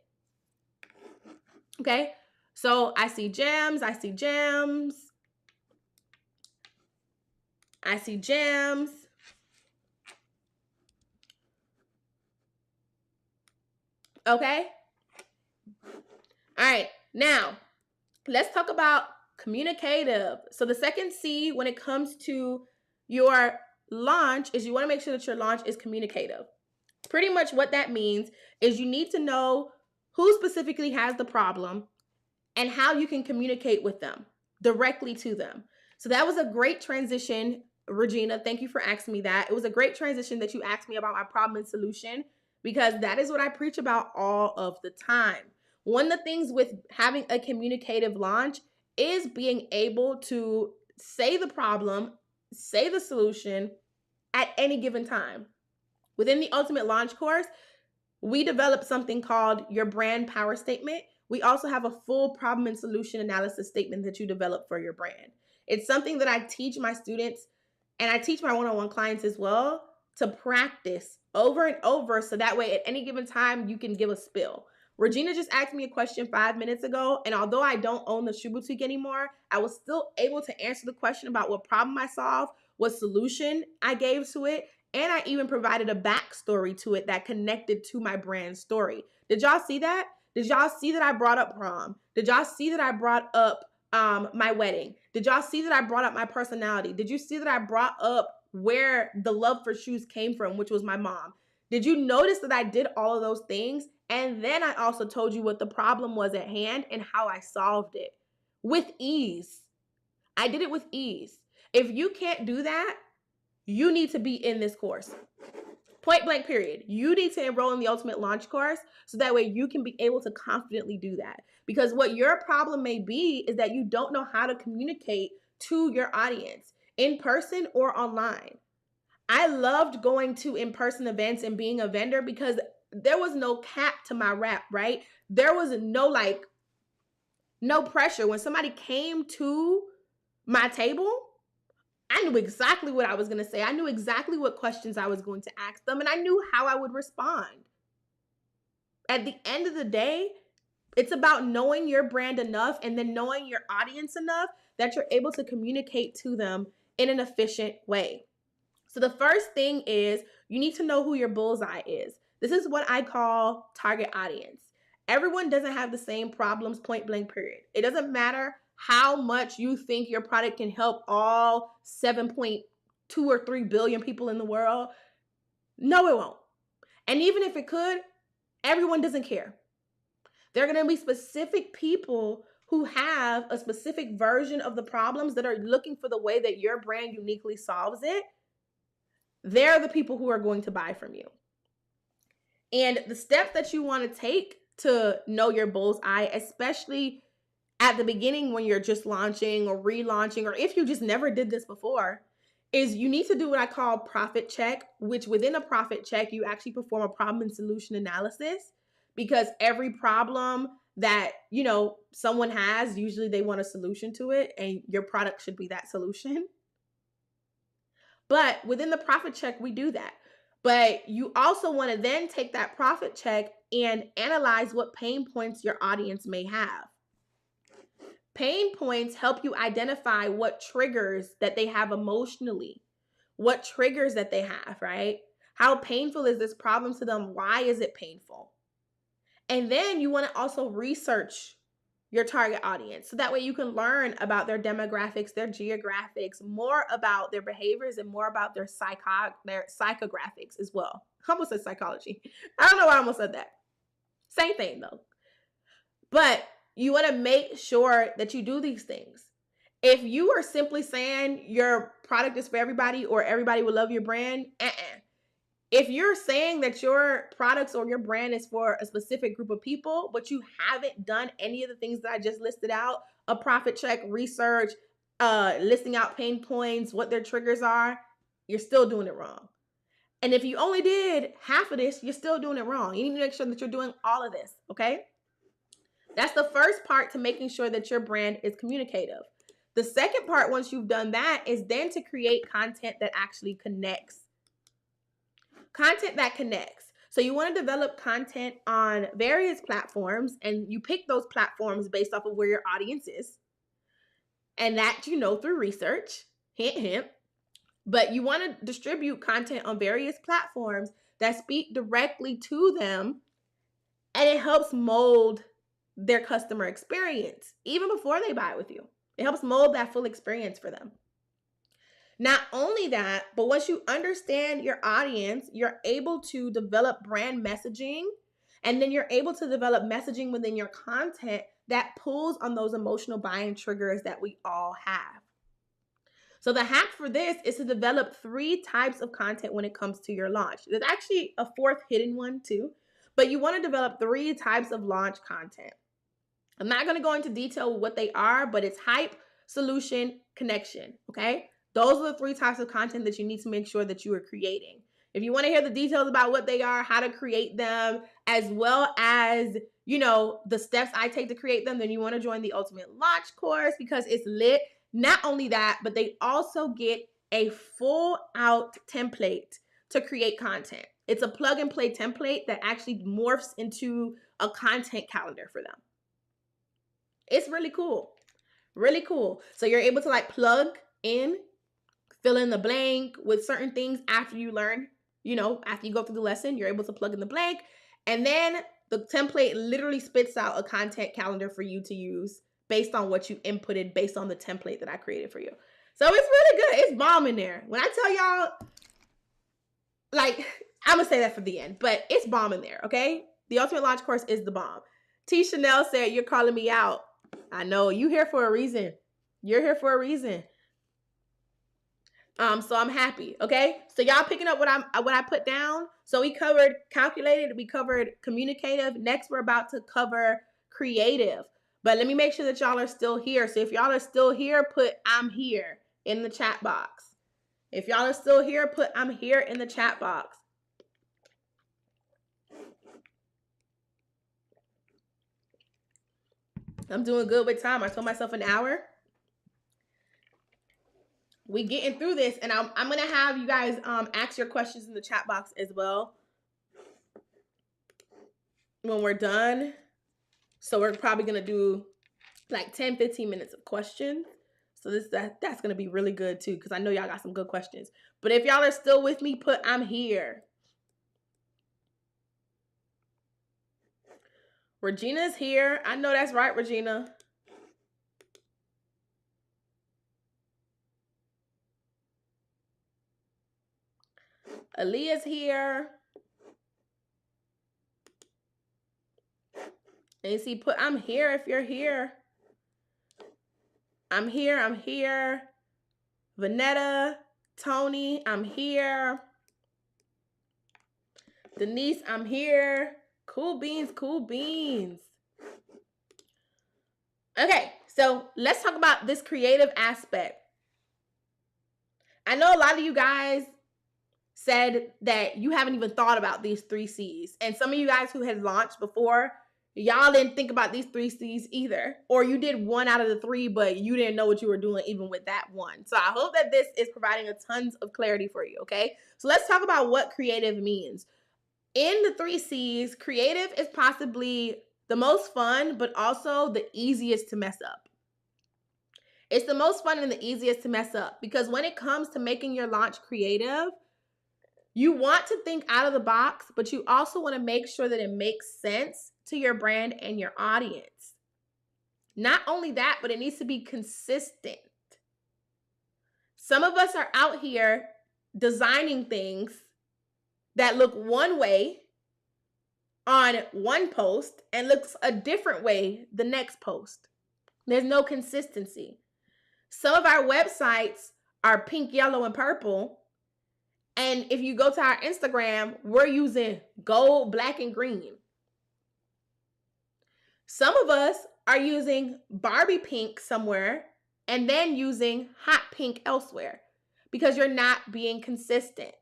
Okay? So I see gems. I see gems. I see gems. Okay? All right. Now, let's talk about communicative. So the second C when it comes to your launch is you want to make sure that your launch is communicative. Pretty much what that means is you need to know who specifically has the problem and how you can communicate with them directly to them. So that was a great transition, Regina. Thank you for asking me that. It was a great transition that you asked me about my problem and solution, because that is what I preach about all of the time. One of the things with having a communicative launch is being able to say the problem, say the solution at any given time. Within the Ultimate Launch course, we developed something called your brand power statement. We also have a full problem and solution analysis statement that you develop for your brand. It's something that I teach my students and I teach my one-on-one clients as well to practice over and over, so that way at any given time you can give a spill. Regina just asked me a question 5 minutes ago, and although I don't own the Shoe Boutique anymore, I was still able to answer the question about what problem I solved, what solution I gave to it, and I even provided a backstory to it that connected to my brand story. Did y'all see that? Did y'all see that I brought up prom? Did y'all see that I brought up my wedding? Did y'all see that I brought up my personality? Did you see that I brought up where the love for shoes came from, which was my mom? Did you notice that I did all of those things? And then I also told you what the problem was at hand and how I solved it with ease. I did it with ease. If you can't do that, you need to be in this course. Point blank, period. You need to enroll in the Ultimate Launch course so that way you can be able to confidently do that. Because what your problem may be is that you don't know how to communicate to your audience in person or online. I loved going to in-person events and being a vendor because there was no cap to my rap, right? There was no pressure. When somebody came to my table, I knew exactly what I was going to say. I knew exactly what questions I was going to ask them, and I knew how I would respond. At the end of the day, it's about knowing your brand enough and then knowing your audience enough that you're able to communicate to them in an efficient way. So the first thing is you need to know who your bullseye is. This is what I call target audience. Everyone doesn't have the same problems, point blank, period. It doesn't matter how much you think your product can help all 7.2 or 3 billion people in the world. No, it won't. And even if it could, everyone doesn't care. There are going to be specific people who have a specific version of the problems that are looking for the way that your brand uniquely solves it. They're the people who are going to buy from you. And the steps that you want to take to know your bullseye, especially at the beginning when you're just launching or relaunching, or if you just never did this before, is you need to do what I call profit check, which within a profit check, you actually perform a problem and solution analysis, because every problem that, someone has, usually they want a solution to it, and your product should be that solution. But within the profit check, we do that. But you also want to then take that profit check and analyze what pain points your audience may have. Pain points help you identify what triggers that they have emotionally, what triggers that they have, right? How painful is this problem to them? Why is it painful? And then you want to also research your target audience, so that way you can learn about their demographics, their geographics, more about their behaviors, and more about their psychographics as well. I almost said psychology. I don't know why I almost said that. Same thing though. But you want to make sure that you do these things. If you are simply saying your product is for everybody or everybody will love your brand, If you're saying that your products or your brand is for a specific group of people, but you haven't done any of the things that I just listed out, a profit check, research, listing out pain points, what their triggers are, you're still doing it wrong. And if you only did half of this, you're still doing it wrong. You need to make sure that you're doing all of this, okay? That's the first part to making sure that your brand is communicative. The second part, once you've done that, is then to create content that actually connects. Content that connects. So you want to develop content on various platforms, and you pick those platforms based off of where your audience is. And that through research, hint, hint. But you want to distribute content on various platforms that speak directly to them, and it helps mold their customer experience even before they buy with you. It helps mold that full experience for them. Not only that, but once you understand your audience, you're able to develop brand messaging, and then you're able to develop messaging within your content that pulls on those emotional buying triggers that we all have. So the hack for this is to develop 3 types of content when it comes to your launch. There's actually a 4th hidden one too, but you want to develop 3 types of launch content. I'm not going to go into detail what they are, but it's hype, solution, connection, okay? Those are the 3 types of content that you need to make sure that you are creating. If you want to hear the details about what they are, how to create them, as well as, the steps I take to create them, then you want to join the Ultimate Launch course because it's lit. Not only that, but they also get a full out template to create content. It's a plug and play template that actually morphs into a content calendar for them. It's really cool. Really cool. So you're able to plug in, fill in the blank with certain things after you learn, after you go through the lesson, you're able to plug in the blank. And then the template literally spits out a content calendar for you to use based on what you inputted, based on the template that I created for you. So it's really good. It's bomb in there. When I tell y'all, I'm going to say that for the end, but it's bomb in there, okay? The Ultimate Launch course is the bomb. T. Chanel said, "You're calling me out." I know, you here for a reason. You're here for a reason. So I'm happy, okay? So y'all picking up what I put down. So we covered calculated, we covered communicative. Next, we're about to cover creative. But let me make sure that y'all are still here. So if y'all are still here, put "I'm here" in the chat box. If y'all are still here, put "I'm here" in the chat box. I'm doing good with time. I told myself an hour. We getting through this, and I'm gonna have you guys ask your questions in the chat box as well when we're done. So we're probably gonna do 10-15 minutes of questions. So that's gonna be really good too, because I know y'all got some good questions. But if y'all are still with me, put "I'm here." Regina's here. I know that's right, Regina. Aaliyah's here. And you see, put "I'm here" if you're here. I'm here. I'm here. Vanetta, Tony, I'm here. Denise, I'm here. Cool beans, cool beans. Okay, so let's talk about this creative aspect. I know a lot of you guys said that you haven't even thought about these 3 C's. And some of you guys who had launched before, y'all didn't think about these 3 C's either. Or you did 1 out of the 3, but you didn't know what you were doing even with that one. So I hope that this is providing a tons of clarity for you, okay? So let's talk about what creative means. In the 3 C's, creative is possibly the most fun, but also the easiest to mess up. It's the most fun and the easiest to mess up because when it comes to making your launch creative, you want to think out of the box, but you also want to make sure that it makes sense to your brand and your audience. Not only that, but it needs to be consistent. Some of us are out here designing things that look one way on one post and looks a different way the next post. There's no consistency. Some of our websites are pink, yellow, and purple. And if you go to our Instagram, we're using gold, black, and green. Some of us are using Barbie pink somewhere and then using hot pink elsewhere because you're not being consistent.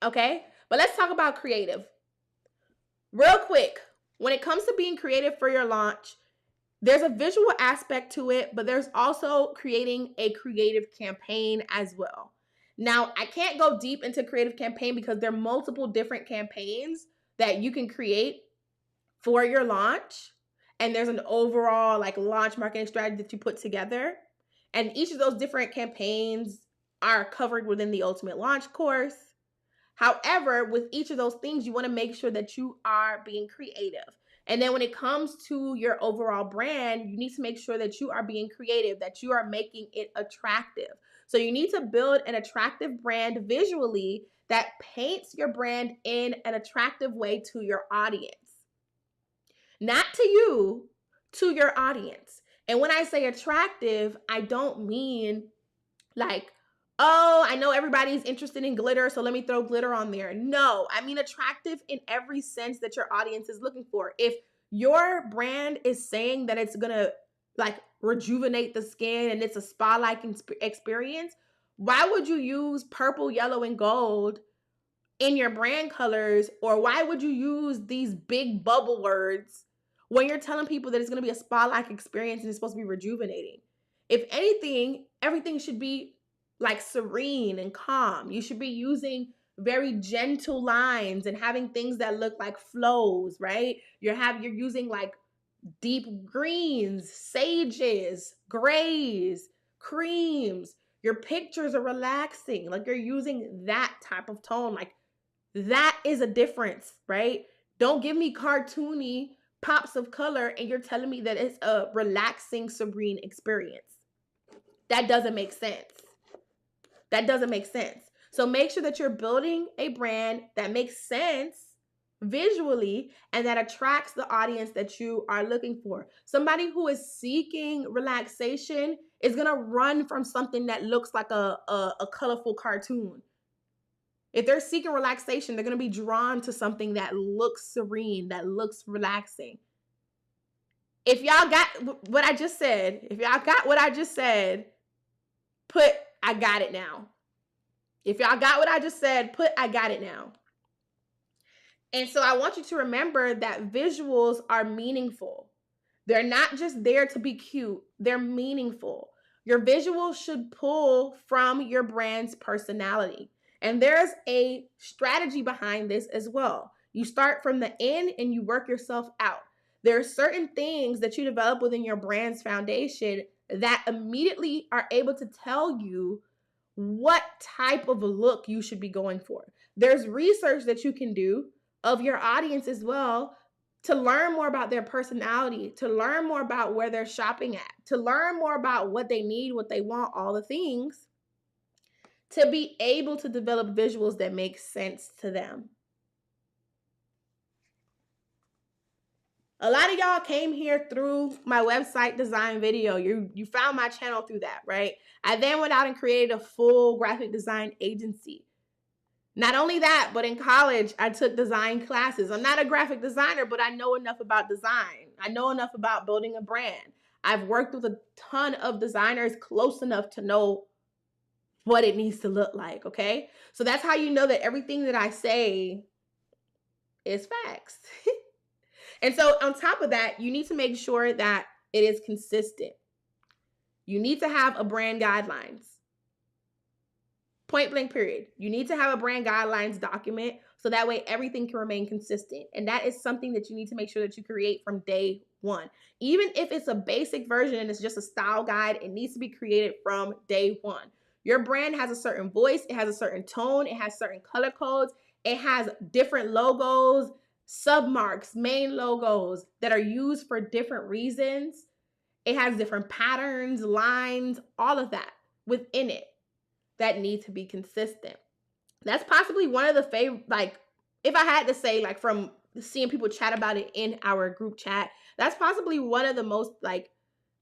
Okay? But let's talk about creative. Real quick, when it comes to being creative for your launch, there's a visual aspect to it, but there's also creating a creative campaign as well. Now, I can't go deep into creative campaign because there are multiple different campaigns that you can create for your launch. And there's an overall launch marketing strategy that you put together. And each of those different campaigns are covered within the Ultimate Launch course. However, with each of those things, you want to make sure that you are being creative. And then when it comes to your overall brand, you need to make sure that you are being creative, that you are making it attractive. So you need to build an attractive brand visually that paints your brand in an attractive way to your audience. Not to you, to your audience. And when I say attractive, I don't mean like, oh, I know everybody's interested in glitter, so let me throw glitter on there. No, I mean attractive in every sense that your audience is looking for. If your brand is saying that it's gonna like rejuvenate the skin and it's a spa-like experience, why would you use purple, yellow, and gold in your brand colors? Or why would you use these big bubble words when you're telling people that it's going to be a spa-like experience and it's supposed to be rejuvenating? If anything, everything should be like serene and calm. You should be using very gentle lines and having things that look like flows, right? You're using like deep greens, sages, grays, creams. Your pictures are relaxing. Like you're using that type of tone. Like that is a difference, right? Don't give me cartoony pops of color and you're telling me that it's a relaxing, serene experience. That doesn't make sense. That doesn't make sense. So make sure that you're building a brand that makes sense visually and that attracts the audience that you are looking for. Somebody who is seeking relaxation is going to run from something that looks like a colorful cartoon. If they're seeking relaxation, they're going to be drawn to something that looks serene, that looks relaxing. If y'all got what I just said, put I got it now. If y'all got what I just said, put I got it now. And so I want you to remember that visuals are meaningful. They're not just there to be cute, they're meaningful. Your visuals should pull from your brand's personality. And there's a strategy behind this as well. You start from the end and you work yourself out. There are certain things that you develop within your brand's foundation that immediately are able to tell you what type of a look you should be going for. There's research that you can do of your audience as well to learn more about their personality, to learn more about where they're shopping at, to learn more about what they need, what they want, all the things, to be able to develop visuals that make sense to them. A lot of y'all came here through my website design video. You found my channel through that, right? I then went out and created a full graphic design agency. Not only that, but in college, I took design classes. I'm not a graphic designer, but I know enough about design. I know enough about building a brand. I've worked with a ton of designers close enough to know what it needs to look like, okay? So that's how you know that everything that I say is facts. And so on top of that, you need to make sure that it is consistent. You need to have a brand guidelines. Point blank period. You need to have a brand guidelines document so that way everything can remain consistent. And that is something that you need to make sure that you create from day one. Even if it's a basic version and it's just a style guide, it needs to be created from day one. Your brand has a certain voice, it has a certain tone, it has certain color codes, it has different logos, submarks, main logos that are used for different reasons. It has different patterns, lines, all of that within it that need to be consistent. That's possibly one of the favorite, like, if I had to say, like, from seeing people chat about it in our group chat, that's possibly one of the most, like,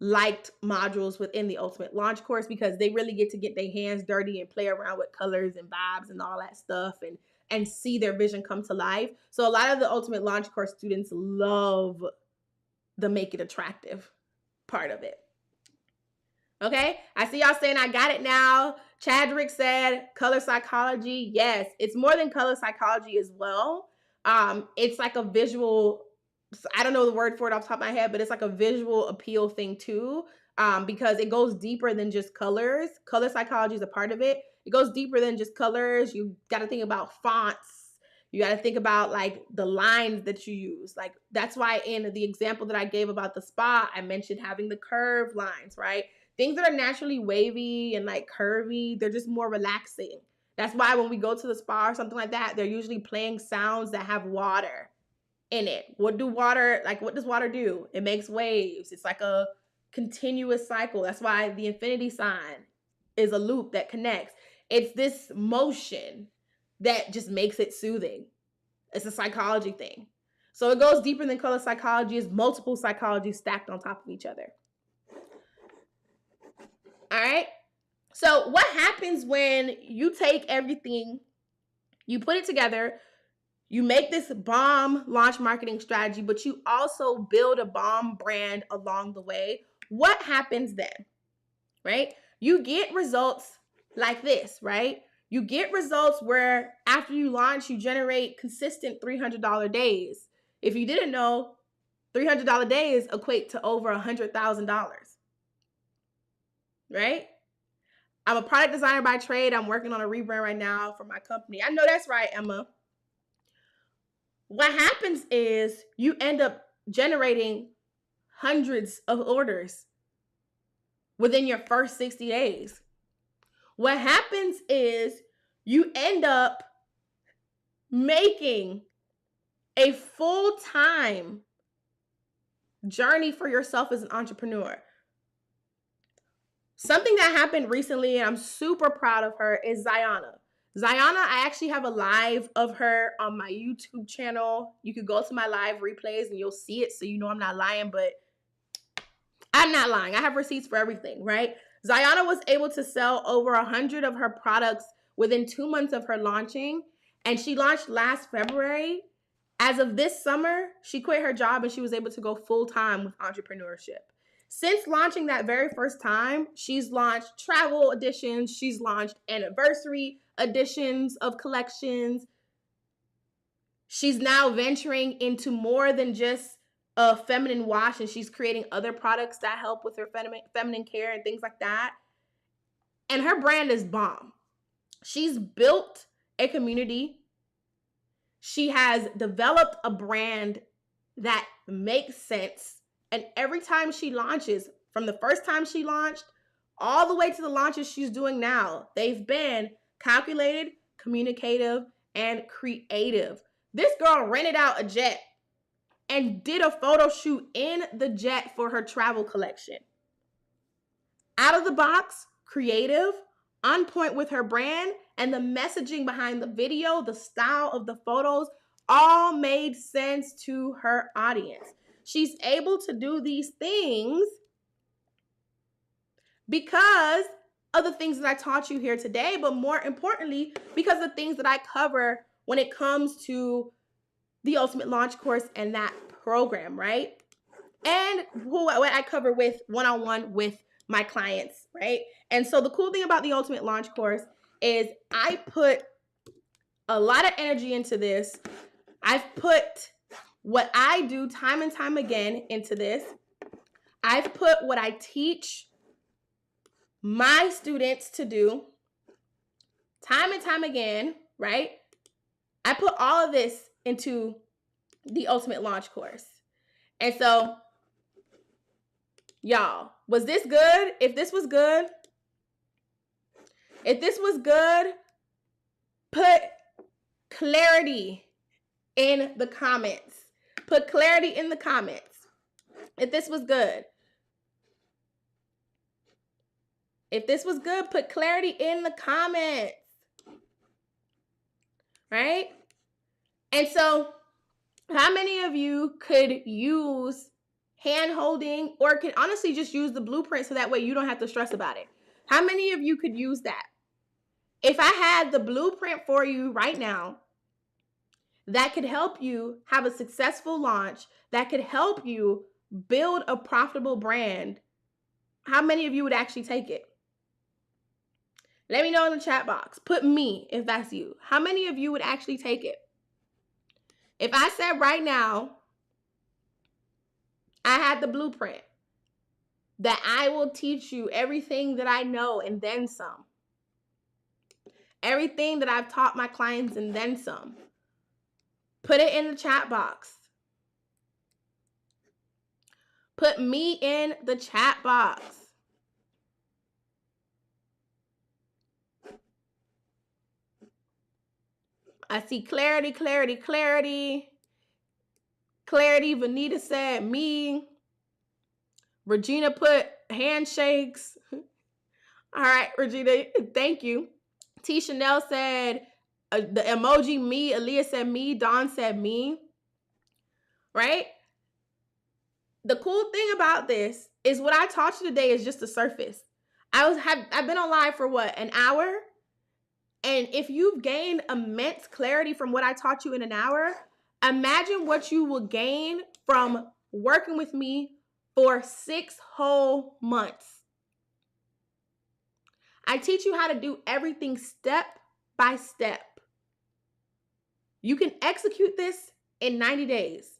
liked modules within the Ultimate Launch course because they really get to get their hands dirty and play around with colors and vibes and all that stuff and see their vision come to life. So a lot of the Ultimate Launch course students love the make it attractive part of it. Okay, I see y'all saying I got it now. Chadrick said color psychology. Yes, it's more than color psychology as well. It's like a visual, I don't know the word for it off the top of my head, but it's like a visual appeal thing too, because it goes deeper than just colors. Color psychology is a part of it. It goes deeper than just colors. You got to think about fonts. You got to think about like the lines that you use. Like that's why in the example that I gave about the spa, I mentioned having the curved lines, right? Things that are naturally wavy and like curvy, they're just more relaxing. That's why when we go to the spa or something like that, they're usually playing sounds that have water in it. What does water do? It makes waves. It's like a continuous cycle. That's why the infinity sign is a loop that connects. It's this motion that just makes it soothing. It's a psychology thing. So it goes deeper than color psychology. It's multiple psychologies stacked on top of each other. All right. So what happens when you take everything, you put it together, you make this bomb launch marketing strategy, but you also build a bomb brand along the way? What happens then, right? You get results like this, right? You get results where after you launch, you generate consistent $300 days. If you didn't know, $300 days equate to over $100,000, right? I'm a product designer by trade. I'm working on a rebrand right now for my company. I know that's right, Emma. What happens is you end up generating hundreds of orders within your first 60 days. What happens is you end up making a full-time journey for yourself as an entrepreneur. Something that happened recently, and I'm super proud of her, is Ziana. Ziana, I actually have a live of her on my YouTube channel. You could go to my live replays and you'll see it, so you know I'm not lying, but I'm not lying. I have receipts for everything, right? Ziana was able to sell over 100 of her products within 2 months of her launching, and she launched last February. As of this summer, she quit her job and she was able to go full-time with entrepreneurship. Since launching that very first time, she's launched travel editions, she's launched anniversary editions of collections. She's now venturing into more than just a feminine wash, and she's creating other products that help with her feminine care and things like that. And her brand is bomb. She's built a community. She has developed a brand that makes sense. And every time she launches, from the first time she launched all the way to the launches she's doing now, they've been calculated, communicative, and creative. This girl rented out a jet and did a photo shoot in the jet for her travel collection. Out of the box, creative, on point with her brand, and the messaging behind the video, the style of the photos, all made sense to her audience. She's able to do these things because of the things that I taught you here today, but more importantly, because of the things that I cover when it comes to the Ultimate Launch course and that program, right? And what I cover with one-on-one with my clients, right? And so the cool thing about the Ultimate Launch course is I put a lot of energy into this. I've put what I do time and time again into this. I've put what I teach my students to do time and time again, right? I put all of this into the Ultimate Launch course. And so, y'all, was this good? If this was good, put clarity in the comments. Put clarity in the comments. If this was good. If this was good, put clarity in the comments. Right? And so, how many of you could use hand holding, or can honestly just use the blueprint so that way you don't have to stress about it? How many of you could use that? If I had the blueprint for you right now that could help you have a successful launch, that could help you build a profitable brand, how many of you would actually take it? Let me know in the chat box. Put me if that's you. How many of you would actually take it? If I said right now, I had the blueprint that I will teach you everything that I know and then some. Everything that I've taught my clients and then some. Put it in the chat box. Put me in the chat box. I see clarity, clarity, clarity. Clarity, Vanita said me. Regina put handshakes. All right, Regina, thank you. T. Chanel said the emoji me. Aaliyah said me. Dawn said me. Right? The cool thing about this is what I taught you today is just the surface. I've been on live for what, an hour? And if you've gained immense clarity from what I taught you in an hour, imagine what you will gain from working with me for 6 whole months. I teach you how to do everything step by step. You can execute this in 90 days.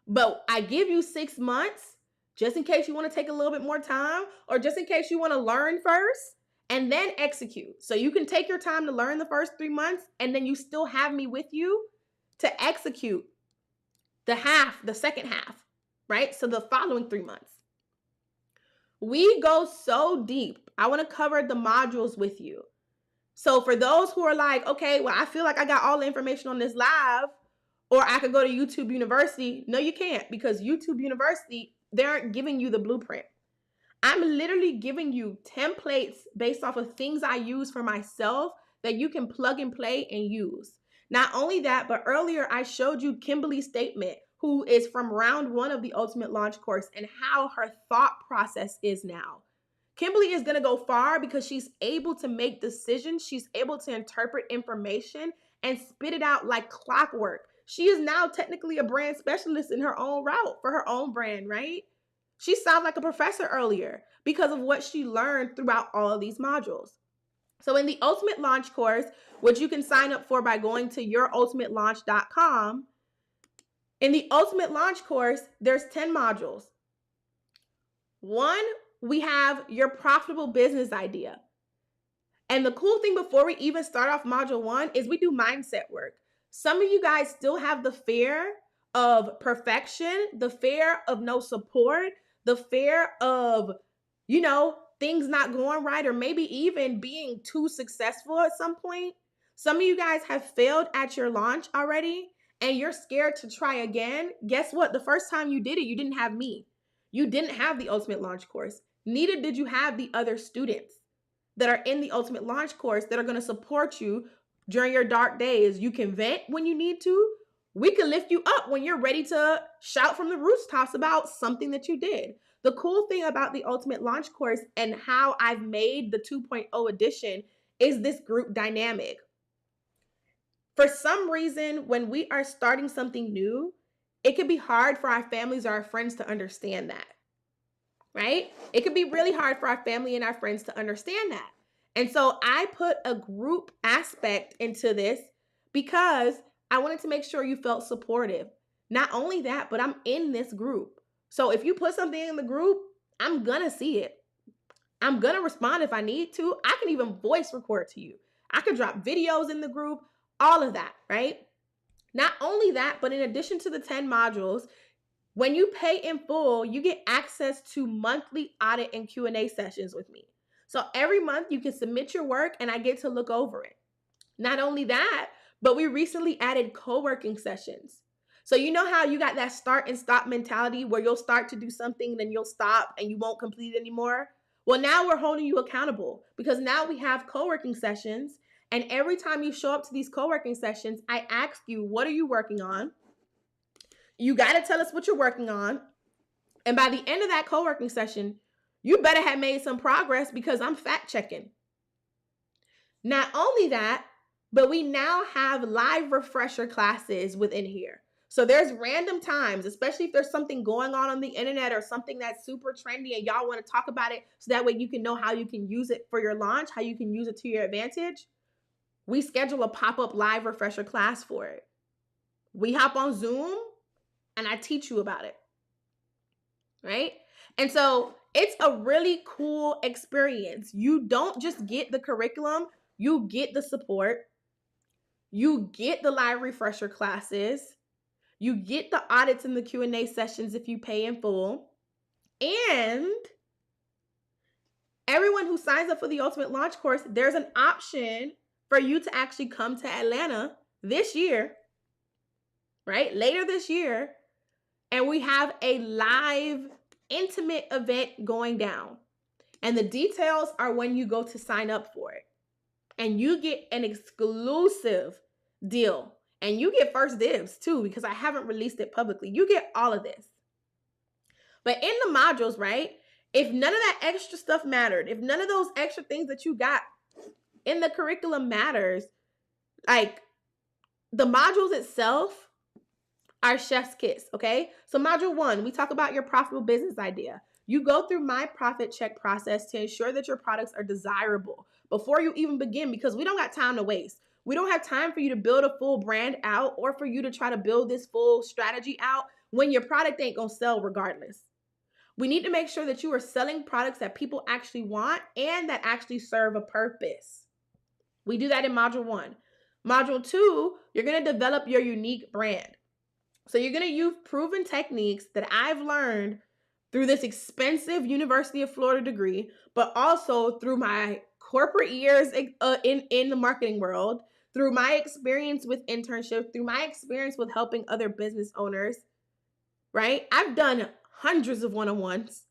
But I give you 6 months just in case you want to take a little bit more time, or just in case you want to learn first and then execute. So you can take your time to learn the first 3 months, and then you still have me with you to execute the second half, right? So the following 3 months. We go so deep. I want to cover the modules with you. So for those who are like, okay, well, I feel like I got all the information on this live, or I could go to YouTube University. No, you can't, because YouTube University, they aren't giving you the blueprint. I'm literally giving you templates based off of things I use for myself that you can plug and play and use. Not only that, but earlier I showed you Kimberly's statement, who is from round 1 of the Ultimate Launch course, and how her thought process is now. Kimberly is going to go far because she's able to make decisions. She's able to interpret information and spit it out like clockwork. She is now technically a brand specialist in her own route for her own brand, right? She sounded like a professor earlier because of what she learned throughout all of these modules. So in the Ultimate Launch course, which you can sign up for by going to yourultimatelaunch.com, in the Ultimate Launch course, there's 10 modules. 1, we have your profitable business idea. And the cool thing before we even start off module 1 is we do mindset work. Some of you guys still have the fear of perfection, the fear of no support, the fear of, things not going right, or maybe even being too successful at some point. Some of you guys have failed at your launch already, and you're scared to try again. Guess what? The first time you did it, you didn't have me. You didn't have the Ultimate Launch course. Neither did you have the other students that are in the Ultimate Launch course that are going to support you during your dark days. You can vent when you need to. We can lift you up when you're ready to shout from the rooftops about something that you did. The cool thing about the Ultimate Launch course and how I've made the 2.0 edition is this group dynamic. For some reason, when we are starting something new, it can be hard for our families or our friends to understand that, right? It could be really hard for our family and our friends to understand that. And so I put a group aspect into this because I wanted to make sure you felt supportive. Not only that, but I'm in this group. So if you put something in the group, I'm going to see it. I'm going to respond if I need to. I can even voice record to you. I could drop videos in the group, all of that, right? Not only that, but in addition to the 10 modules, when you pay in full, you get access to monthly audit and Q&A sessions with me. So every month you can submit your work and I get to look over it. Not only that, but we recently added co-working sessions. So you know how you got that start and stop mentality where you'll start to do something, then you'll stop and you won't complete it anymore? Well, now we're holding you accountable because now we have co-working sessions. And every time you show up to these co-working sessions, I ask you, what are you working on? You got to tell us what you're working on. And by the end of that co-working session, you better have made some progress because I'm fact checking. Not only that, but we now have live refresher classes within here. So there's random times, especially if there's something going on the internet or something that's super trendy and y'all want to talk about it so that way you can know how you can use it for your launch, how you can use it to your advantage. We schedule a pop-up live refresher class for it. We hop on Zoom and I teach you about it, right? And so it's a really cool experience. You don't just get the curriculum, you get the support, you get the live refresher classes, you get the audits and the Q&A sessions if you pay in full, and everyone who signs up for the Ultimate Launch course, there's an option for you to actually come to Atlanta this year, right? Later this year, and we have a live intimate event going down. And the details are when you go to sign up for it. And you get an exclusive deal. And you get first dibs too, because I haven't released it publicly. You get all of this. But in the modules, right, If none of that extra stuff mattered, if none of those extra things that you got in the curriculum matters, like the modules itself are chef's kiss, okay? So module 1, we talk about your profitable business idea. You go through my profit check process to ensure that your products are desirable before you even begin, because we don't got time to waste. We don't have time for you to build a full brand out or for you to try to build this full strategy out when your product ain't gonna sell regardless. We need to make sure that you are selling products that people actually want and that actually serve a purpose. We do that in module 1. Module 2, you're gonna develop your unique brand. So you're going to use proven techniques that I've learned through this expensive University of Florida degree, but also through my corporate years in the marketing world, through my experience with internships, through my experience with helping other business owners, right? I've done hundreds of one-on-ones.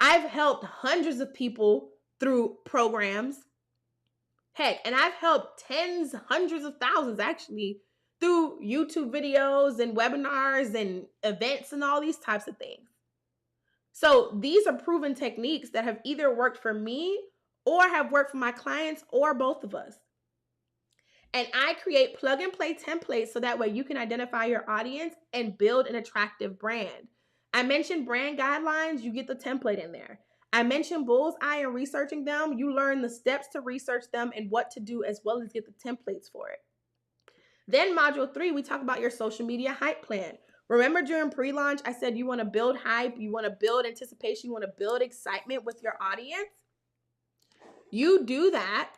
I've helped hundreds of people through programs. Heck, and I've helped tens, hundreds of thousands actually through YouTube videos and webinars and events and all these types of things. So these are proven techniques that have either worked for me or have worked for my clients or both of us. And I create plug and play templates so that way you can identify your audience and build an attractive brand. I mentioned brand guidelines, you get the template in there. I mentioned bullseye and researching them. You learn the steps to research them and what to do, as well as get the templates for it. Then module 3, we talk about your social media hype plan. Remember during pre-launch, I said you want to build hype, you want to build anticipation, you want to build excitement with your audience. You do that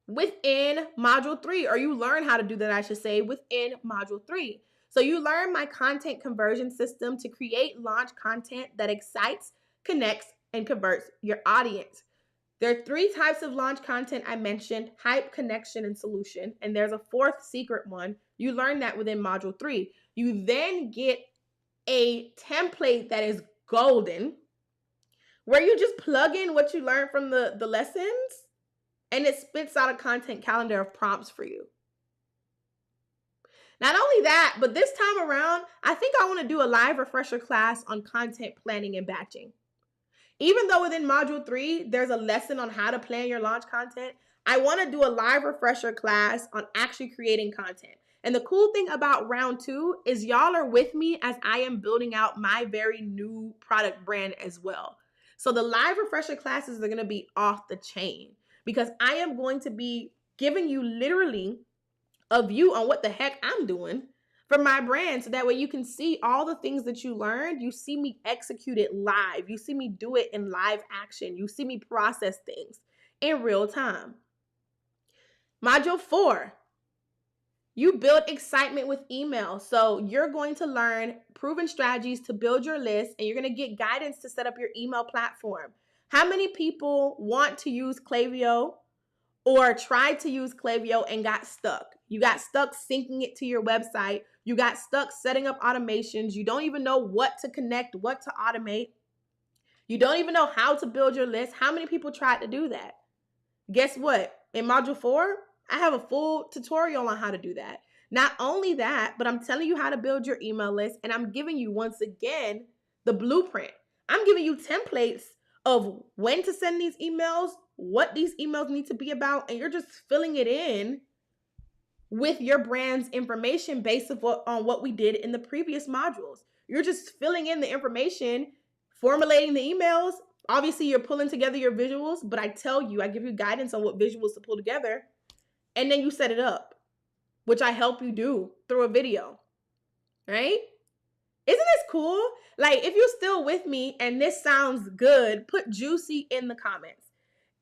within module 3, or you learn how to do that, I should say, within module 3. So you learn my content conversion system to create launch content that excites, connects, and converts your audience. There are 3 types of launch content I mentioned: hype, connection, and solution. And there's a 4th secret one. You learn that within module 3. You then get a template that is golden, where you just plug in what you learned from the lessons, and it spits out a content calendar of prompts for you. Not only that, but this time around, I think I want to do a live refresher class on content planning and batching. Even though within module 3, there's a lesson on how to plan your launch content, I want to do a live refresher class on actually creating content. And the cool thing about round 2 is y'all are with me as I am building out my very new product brand as well. So the live refresher classes are going to be off the chain, because I am going to be giving you literally a view on what the heck I'm doing for my brand, so that way you can see all the things that you learned. You see me execute it live. You see me do it in live action. You see me process things in real time. Module 4, you build excitement with email. So you're going to learn proven strategies to build your list, and you're going to get guidance to set up your email platform. How many people want to use Klaviyo or tried to use Klaviyo and got stuck? You got stuck syncing it to your website. You got stuck setting up automations. You don't even know what to connect, what to automate. You don't even know how to build your list. How many people tried to do that? Guess what? In module 4, I have a full tutorial on how to do that. Not only that, but I'm telling you how to build your email list, and I'm giving you, once again, the blueprint. I'm giving you templates of when to send these emails, what these emails need to be about, and you're just filling it in with your brand's information based on what we did in the previous modules. You're just filling in the information, formulating the emails. Obviously, you're pulling together your visuals, but I give you guidance on what visuals to pull together, and then you set it up, which I help you do through a video, right? Isn't this cool? Like, if you're still with me and this sounds good, put juicy in the comments.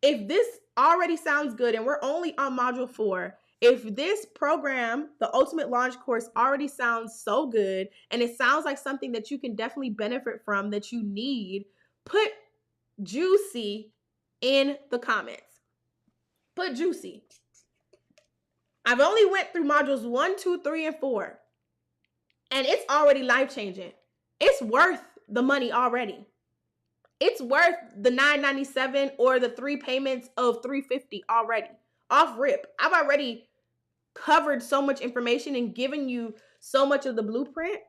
If this already sounds good and we're only on module 4, if this program, the Ultimate Launch Course, already sounds so good and it sounds like something that you can definitely benefit from, that you need, put juicy in the comments. Put juicy. I've only went through modules 1, 2, 3, and 4, and it's already life-changing. It's worth the money already. It's worth the $9.97 or the 3 payments of $350 already. Off rip. I've already covered so much information and given you so much of the blueprint.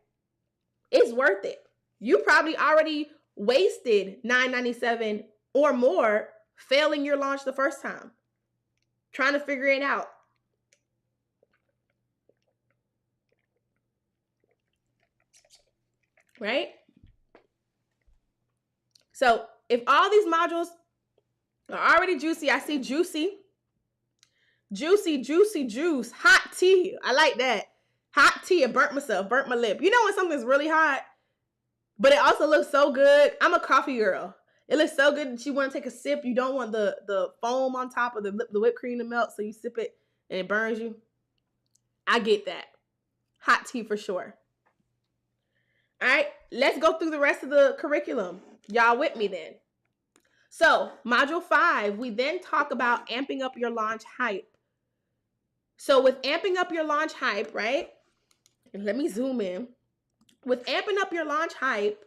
It's worth it. You probably already wasted $9.97 or more failing your launch the first time, trying to figure it out. Right? So if all these modules are already juicy, I see juicy, juice, hot tea. I like that. Hot tea. I burnt myself, burnt my lip. You know when something's really hot, but it also looks so good? I'm a coffee girl. It looks so good that you want to take a sip. You don't want the foam on top of the whipped cream to melt, so you sip it and it burns you. I get that. Hot tea for sure. All right, let's go through the rest of the curriculum. Y'all with me then? So, module 5, we then talk about amping up your launch hype. So, with amping up your launch hype, right? And let me zoom in. With amping up your launch hype,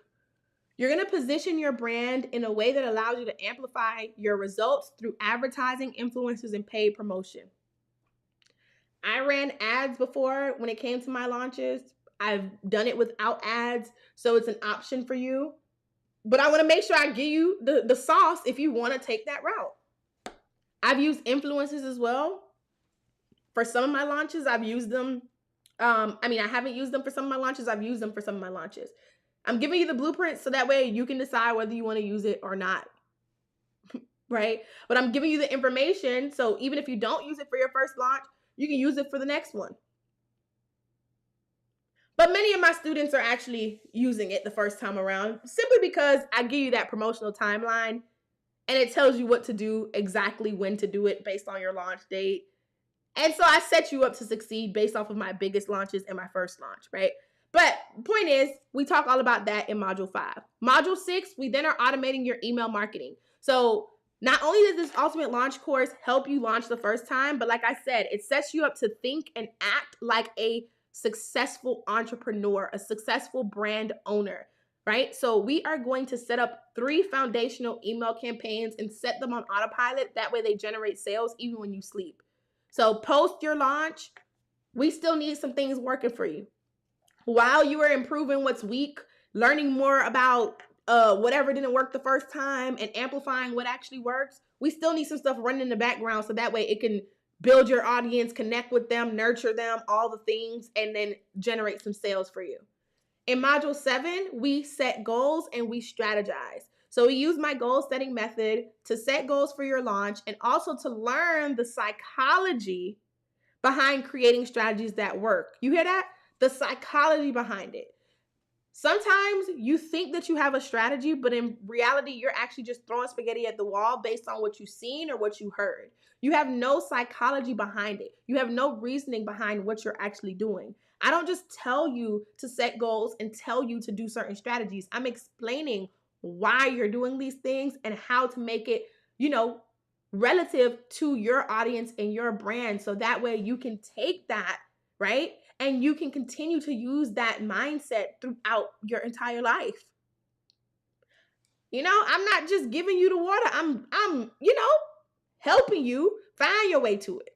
you're going to position your brand in a way that allows you to amplify your results through advertising, influencers, and paid promotion. I ran ads before when it came to my launches. I've done it without ads, so it's an option for you. But I want to make sure I give you the sauce if you want to take that route. I've used influencers as well. For some of my launches, I've used them. I haven't used them for some of my launches. I've used them for some of my launches. I'm giving you the blueprint so that way you can decide whether you want to use it or not. Right? But I'm giving you the information, so even if you don't use it for your first launch, you can use it for the next one. But many of my students are actually using it the first time around simply because I give you that promotional timeline and it tells you what to do, exactly when to do it based on your launch date. And so I set you up to succeed based off of my biggest launches and my first launch, right? But point is, we talk all about that in module 5. Module 6, we then are automating your email marketing. So not only does this ultimate launch course help you launch the first time, but like I said, it sets you up to think and act like a successful entrepreneur, a successful brand owner, right? So we are going to set up 3 foundational email campaigns and set them on autopilot. That way they generate sales even when you sleep. So post your launch, we still need some things working for you. While you are improving what's weak, learning more about whatever didn't work the first time and amplifying what actually works, we still need some stuff running in the background so that way it can build your audience, connect with them, nurture them, all the things, and then generate some sales for you. In module 7, we set goals and we strategize. So we use my goal setting method to set goals for your launch and also to learn the psychology behind creating strategies that work. You hear that? The psychology behind it. Sometimes you think that you have a strategy, but in reality, you're actually just throwing spaghetti at the wall based on what you've seen or what you heard. You have no psychology behind it. You have no reasoning behind what you're actually doing. I don't just tell you to set goals and tell you to do certain strategies. I'm explaining why you're doing these things and how to make it, relative to your audience and your brand. So that way you can take that, right? And you can continue to use that mindset throughout your entire life. I'm not just giving you the water. I'm helping you find your way to it.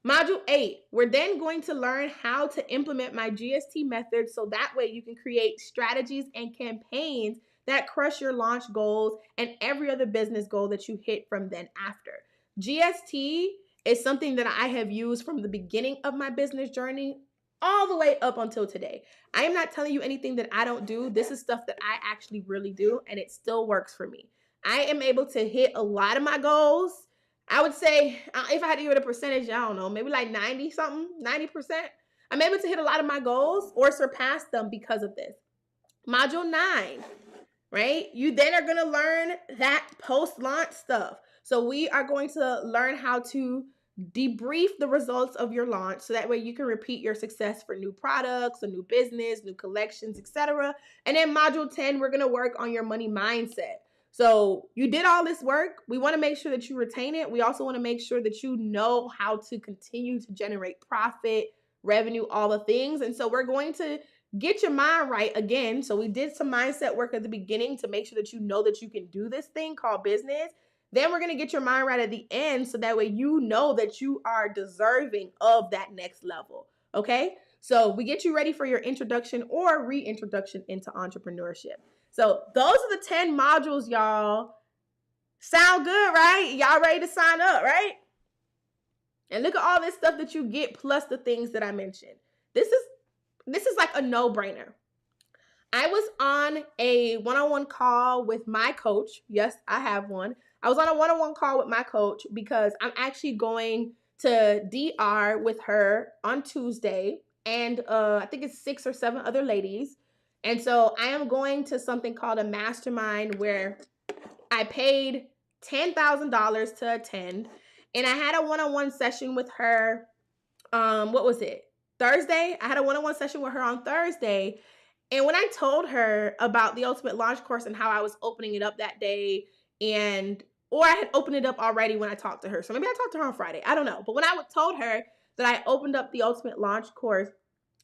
Module 8, we're then going to learn how to implement my GST method so that way you can create strategies and campaigns that crush your launch goals and every other business goal that you hit from then after. GST is something that I have used from the beginning of my business journey all the way up until today. I am not telling you anything that I don't do. This is stuff that I actually really do, and it still works for me. I am able to hit a lot of my goals. I would say, if I had to give it a percentage, I don't know, maybe like 90%. I'm able to hit a lot of my goals or surpass them because of this. Module 9, right? You then are going to learn that post-launch stuff. So we are going to learn how to debrief the results of your launch so that way you can repeat your success for new products, a new business, new collections, etc. And then module 10, we're going to work on your money mindset. So you did all this work. We want to make sure that you retain it. We also want to make sure that you know how to continue to generate profit, revenue, all the things. And so we're going to get your mind right again. So we did some mindset work at the beginning to make sure that you know that you can do this thing called business. Then we're going to get your mind right at the end so that way you know that you are deserving of that next level. Okay? So we get you ready for your introduction or reintroduction into entrepreneurship. So those are the 10 modules, y'all. Sound good, right? Y'all ready to sign up, right? And look at all this stuff that you get plus the things that I mentioned. This is like a no-brainer. I was on a one-on-one call with my coach. Yes, I have one. I was on a one-on-one call with my coach because I'm actually going to DR with her on Tuesday, and I think it's 6 or 7 other ladies. And so I am going to something called a mastermind where I paid $10,000 to attend, and I had a one-on-one session with her. What was it? Thursday? I had a one-on-one session with her on Thursday. And when I told her about the Ultimate Launch course and how I was opening it up that day, or I had opened it up already when I talked to her. So maybe I talked to her on Friday. I don't know. But when I told her that I opened up the Ultimate Launch course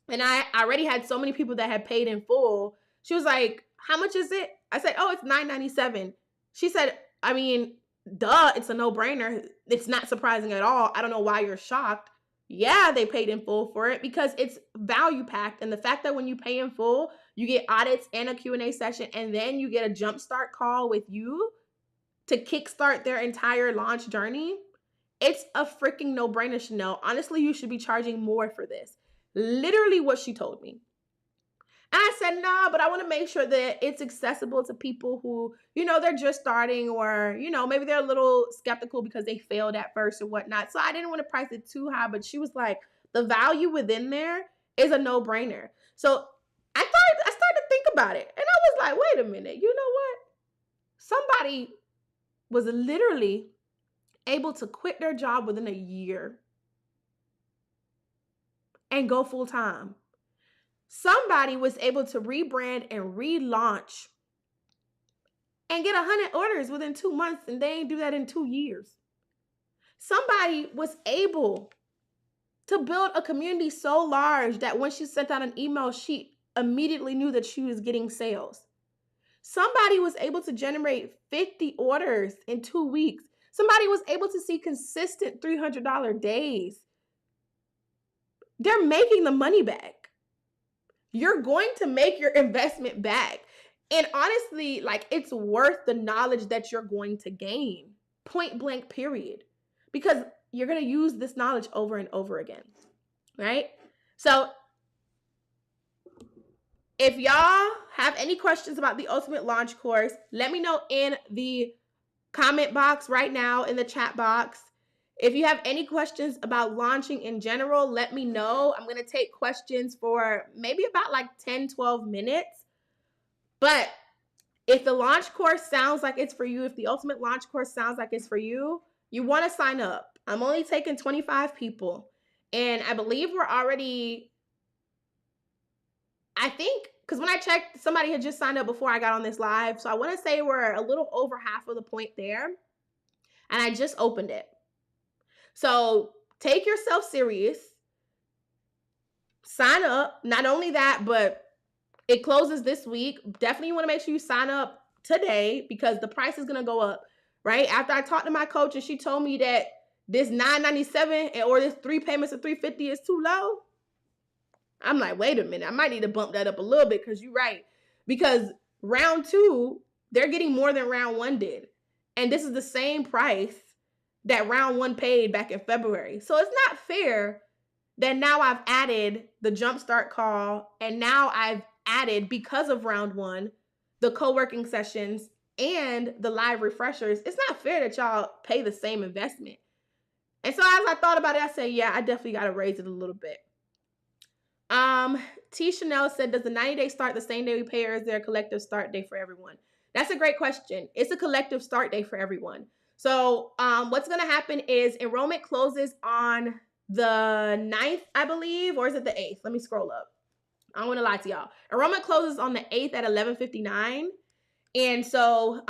and I already had so many people that had paid in full, she was like, "How much is it?" I said, "Oh, it's $997." She said, "I mean, duh, it's a no-brainer. It's not surprising at all. I don't know why you're shocked." Yeah, they paid in full for it because it's value packed. And the fact that when you pay in full, you get audits and a Q&A session, and then you get a jumpstart call with you to kickstart their entire launch journey. It's a freaking no-brainer, Chanel. Honestly, you should be charging more for this. Literally what she told me. And I said, nah, but I want to make sure that it's accessible to people who, they're just starting, or, maybe they're a little skeptical because they failed at first or whatnot. So I didn't want to price it too high, but she was like, the value within there is a no-brainer. So I started to think about it. And I was like, wait a minute, you know what? Somebody was literally able to quit their job within a year and go full time. Somebody was able to rebrand and relaunch and get 100 orders within 2 months, and they ain't do that in 2 years. Somebody was able to build a community so large that when she sent out an email, she immediately knew that she was getting sales. Somebody was able to generate 50 orders in 2 weeks. Somebody was able to see consistent $300 days. They're making the money back. You're going to make your investment back. And honestly, it's worth the knowledge that you're going to gain. Point blank, period. Because you're going to use this knowledge over and over again. Right? So if y'all have any questions about the Ultimate Launch course, let me know in the comment box right now, in the chat box. If you have any questions about launching in general, let me know. I'm going to take questions for maybe about 10, 12 minutes. But if the launch course sounds like it's for you, if the Ultimate Launch course sounds like it's for you, you want to sign up. I'm only taking 25 people. And I believe we're already, because when I checked, somebody had just signed up before I got on this live. So I want to say we're a little over half of the point there. And I just opened it. So take yourself serious. Sign up. Not only that, but it closes this week. Definitely want to make sure you sign up today because the price is going to go up, right? After I talked to my coach and she told me that this $997 or this 3 payments of $350 is too low, I'm like, wait a minute. I might need to bump that up a little bit because you're right. Because round 2, they're getting more than round 1 did. And this is the same price that round 1 paid back in February. So it's not fair that now I've added the jumpstart call, and now I've added, because of round 1, the co-working sessions and the live refreshers. It's not fair that y'all pay the same investment. And so as I thought about it, I said, yeah, I definitely got to raise it a little bit. T. Chanel said, does the 90-day start the same day we pay, or is there a collective start day for everyone? That's a great question. It's a collective start day for everyone. So what's going to happen is enrollment closes on the 9th, I believe, or is it the 8th? Let me scroll up. I don't want to lie to y'all. Enrollment closes on the 8th at 11:59. And so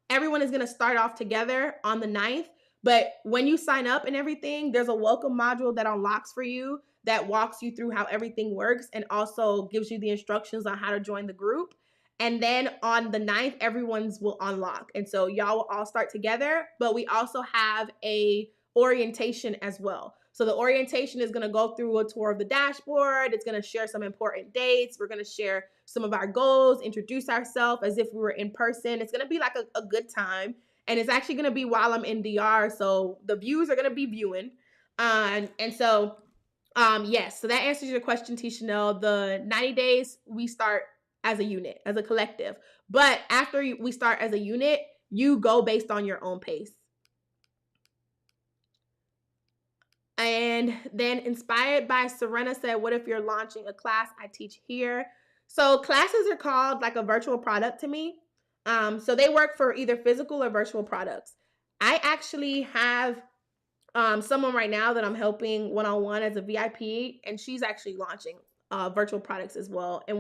everyone is going to start off together on the 9th. But when you sign up and everything, there's a welcome module that unlocks for you that walks you through how everything works and also gives you the instructions on how to join the group. And then on the 9th, everyone's will unlock. And so y'all will all start together, but we also have a orientation as well. So the orientation is going to go through a tour of the dashboard. It's going to share some important dates. We're going to share some of our goals, introduce ourselves as if we were in person. It's going to be like a good time. And it's actually going to be while I'm in DR. So the views are going to be viewing. Yes, so that answers your question, T. Chanel. The 90 days, we start as a unit, as a collective. But after we start as a unit, you go based on your own pace. And then Inspired by Serena said, what if you're launching a class I teach here? So classes are called like a virtual product to me. So they work for either physical or virtual products. I actually have someone right now that I'm helping one-on-one as a VIP, and she's actually launching virtual products as well. And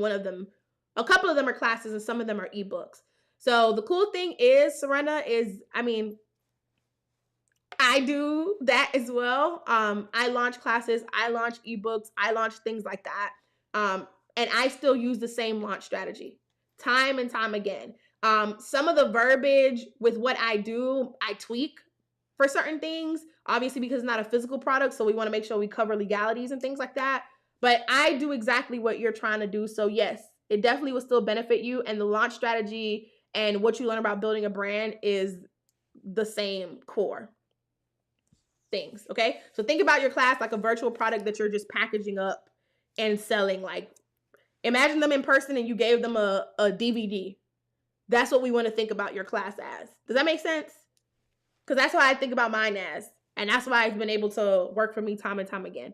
a couple of them are classes and some of them are ebooks. So the cool thing is, Serena, I do that as well. I launch classes, I launch ebooks, I launch things like that. And I still use the same launch strategy time and time again. Some of the verbiage with what I do, I tweak for certain things, obviously because it's not a physical product. So we want to make sure we cover legalities and things like that. But I do exactly what you're trying to do. So yes, it definitely will still benefit you. And the launch strategy and what you learn about building a brand is the same core things. Okay. So think about your class like a virtual product that you're just packaging up and selling. Like imagine them in person and you gave them a DVD. That's what we want to think about your class as. Does that make sense? Because that's why I think about mine as. And that's why it's been able to work for me time and time again.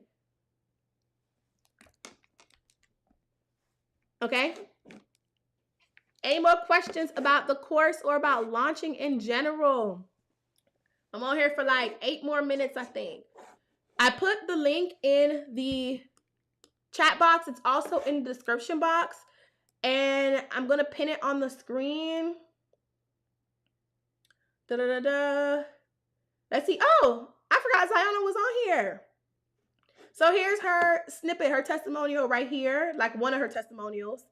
Okay. Any more questions about the course or about launching in general? I'm on here for like 8 more minutes, I think. I put the link in the chat box. It's also in the description box. And I'm going to pin it on the screen. Let's see. Oh, I forgot Ziona was on here. So here's her snippet, her testimonial right here, like one of her testimonials.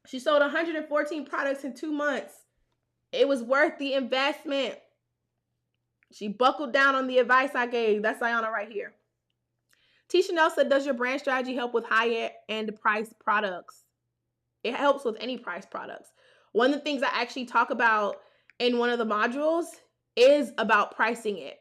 She sold 114 products in 2 months. It was worth the investment. She buckled down on the advice I gave. That's Ziona right here. T. Chanel said, does your brand strategy help with high-end price products? It helps with any price products. One of the things I actually talk about in one of the modules is about pricing it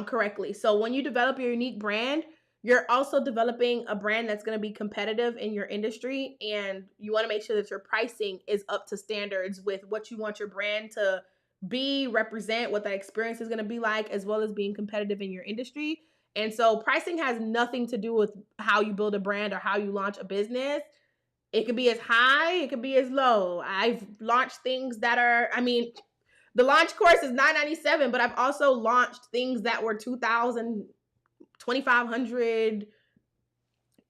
correctly. So when you develop your unique brand, you're also developing a brand that's going to be competitive in your industry, and you want to make sure that your pricing is up to standards with what you want your brand to be, represent, what that experience is going to be like, as well as being competitive in your industry. And so pricing has nothing to do with how you build a brand or how you launch a business. It could be as high, it could be as low. I've launched things that are, the launch course is $997, but I've also launched things that were $2,000, $2,500,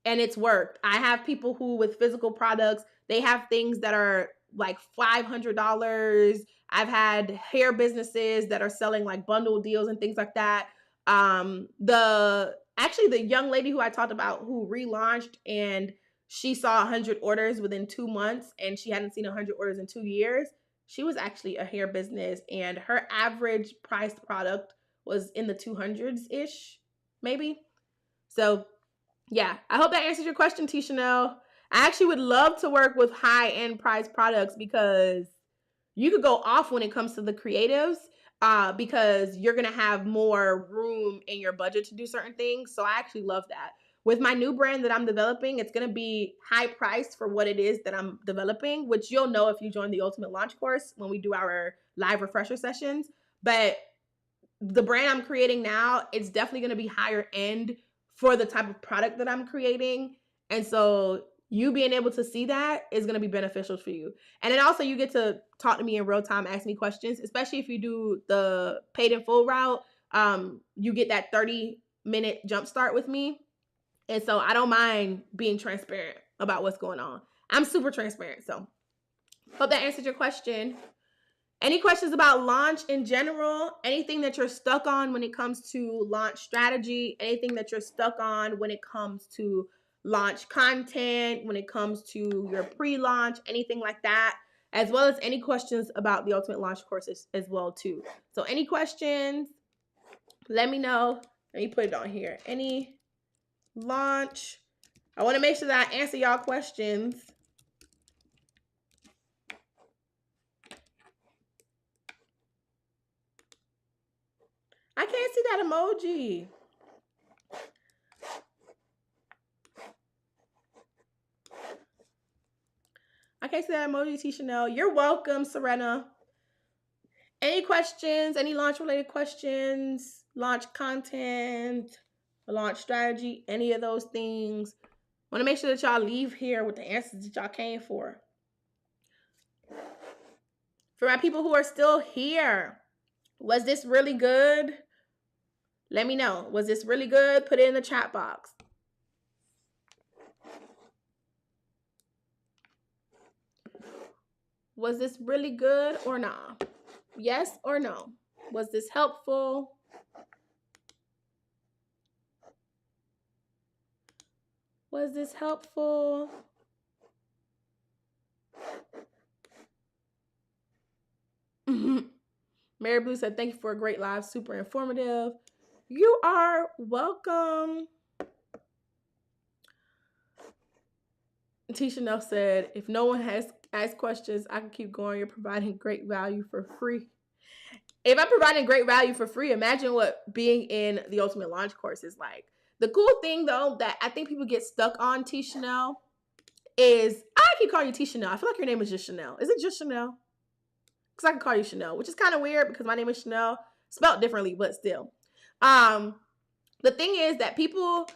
and it's worked. I have people who with physical products, they have things that are like $500. I've had hair businesses that are selling like bundle deals and things like that. The young lady who I talked about who relaunched and she saw 100 orders within 2 months and she hadn't seen 100 orders in 2 years. She was actually a hair business and her average priced product was in the 200s-ish, maybe. So yeah, I hope that answers your question, T. Chanel. I actually would love to work with high-end price products because you could go off when it comes to the creatives because you're going to have more room in your budget to do certain things. So I actually love that. With my new brand that I'm developing, it's going to be high priced for what it is that I'm developing, which you'll know if you join the Ultimate Launch course when we do our live refresher sessions. But the brand I'm creating now, it's definitely going to be higher end for the type of product that I'm creating. And so you being able to see that is going to be beneficial for you. And then also you get to talk to me in real time, ask me questions, especially if you do the paid in full route. You get that 30-minute jump start with me. And so I don't mind being transparent about what's going on. I'm super transparent. So hope that answered your question. Any questions about launch in general? Anything that you're stuck on when it comes to launch strategy? Anything that you're stuck on when it comes to launch content, when it comes to your pre-launch, anything like that? As well as any questions about the Ultimate Launch courses as well too. So any questions, let me know. Let me put it on here. Any launch. I want to make sure that I answer y'all questions. I can't see that emoji. I can't see that emoji, T. Chanel. You're welcome, Serena. Any questions? Any launch related questions? Launch content? Launch strategy? Any of those things? Want to make sure that y'all leave here with the answers that y'all came for. For my people who are still here, was this really good? Let me know. Was this really good? Put it in the chat box. Was this really good or not? Yes or no? Was this helpful? Was this helpful? Mary Blue said, thank you for a great live, super informative. You are welcome. T. Chanel said, if no one has asked questions, I can keep going. You're providing great value for free. If I'm providing great value for free, imagine what being in the Ultimate Launch course is like. The cool thing, though, that I think people get stuck on, T. Chanel, is I keep calling you T. Chanel. I feel like your name is just Chanel. Is it just Chanel? Because I can call you Chanel, which is kind of weird because my name is Chanel, spelled differently, but still. The thing is that people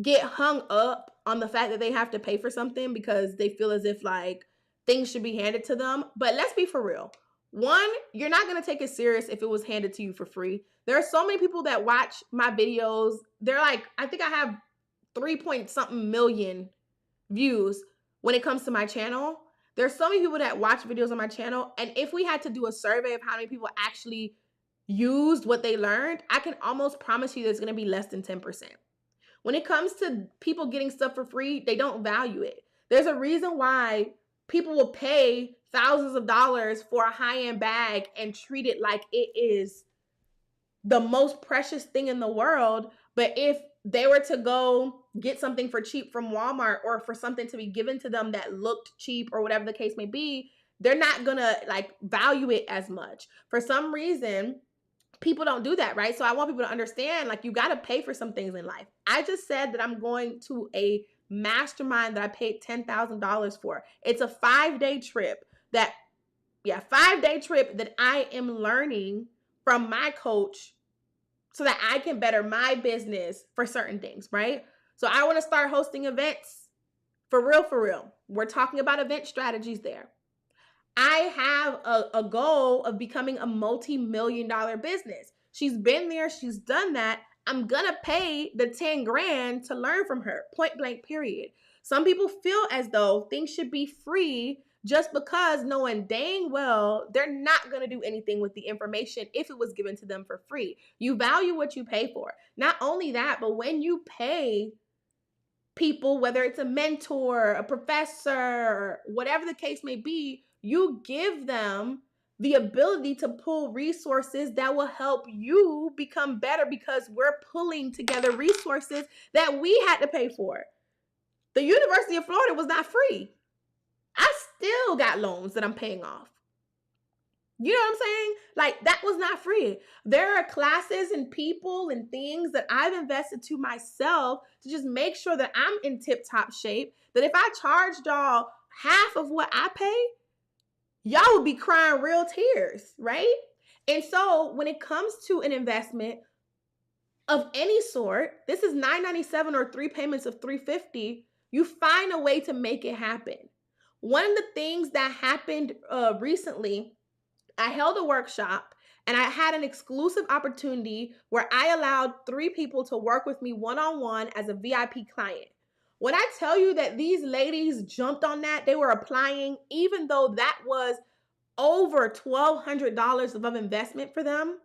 get hung up on the fact that they have to pay for something because they feel as if like things should be handed to them. But let's be for real. One, you're not going to take it serious if it was handed to you for free. There are so many people that watch my videos. They're like, I think I have 3-point-something million views when it comes to my channel. There's so many people that watch videos on my channel. And if we had to do a survey of how many people actually used what they learned, I can almost promise you there's going to be less than 10%. When it comes to people getting stuff for free, they don't value it. There's a reason why people will pay thousands of dollars for a high-end bag and treat it like it is the most precious thing in the world. But if they were to go get something for cheap from Walmart or for something to be given to them that looked cheap or whatever the case may be, they're not gonna like value it as much. For some reason, people don't do that, right? So I want people to understand, like, you got to pay for some things in life. I just said that I'm going to a mastermind that I paid $10,000 for. It's a 5-day trip that 5-day trip that I am learning from my coach so that I can better my business for certain things, right? So I want to start hosting events for real, for real. We're talking about event strategies there. I have a goal of becoming a multi-million-dollar business. She's been there. She's done that. I'm going to pay the 10 grand to learn from her, point blank, period. Some people feel as though things should be free just because knowing dang well they're not going to do anything with the information if it was given to them for free. You value what you pay for. Not only that, but when you pay people, whether it's a mentor, a professor, whatever the case may be, you give them the ability to pull resources that will help you become better because we're pulling together resources that we had to pay for. The University of Florida was not free. I still got loans that I'm paying off. You know what I'm saying? Like, that was not free. There are classes and people and things that I've invested to myself to just make sure that I'm in tip-top shape, that if I charged y'all half of what I pay, y'all would be crying real tears, right? And so when it comes to an investment of any sort, this is $997 or 3 payments of $350, you find a way to make it happen. One of the things that happened recently, I held a workshop and I had an exclusive opportunity where I allowed 3 people to work with me one-on-one as a VIP client. When I tell you that these ladies jumped on that, they were applying, even though that was over $1,200 of investment for them.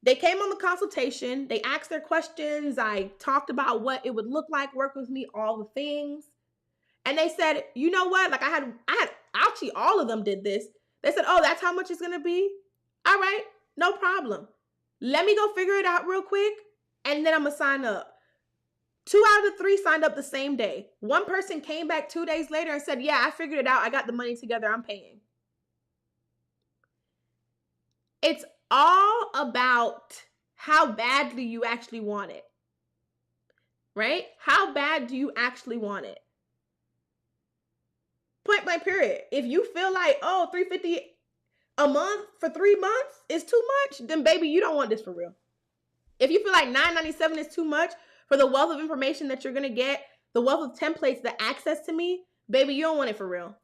They came on the consultation, they asked their questions, I talked about what it would look like, work with me, all the things. And they said, you know what? Like I had actually all of them did this. They said, oh, that's how much it's going to be? All right, no problem. Let me go figure it out real quick. and then I'm gonna sign up. 2 out of the 3 signed up the same day. One person came back 2 days later and said, yeah, I figured it out. I got the money together. I'm paying. It's all about how badly you actually want it, right? How bad do you actually want it? Point blank period. If you feel like, oh, $350 a month for 3 months is too much, then baby, you don't want this for real. If you feel like $9.97 is too much for the wealth of information that you're gonna get, the wealth of templates, the access to me, baby, you don't want it for real.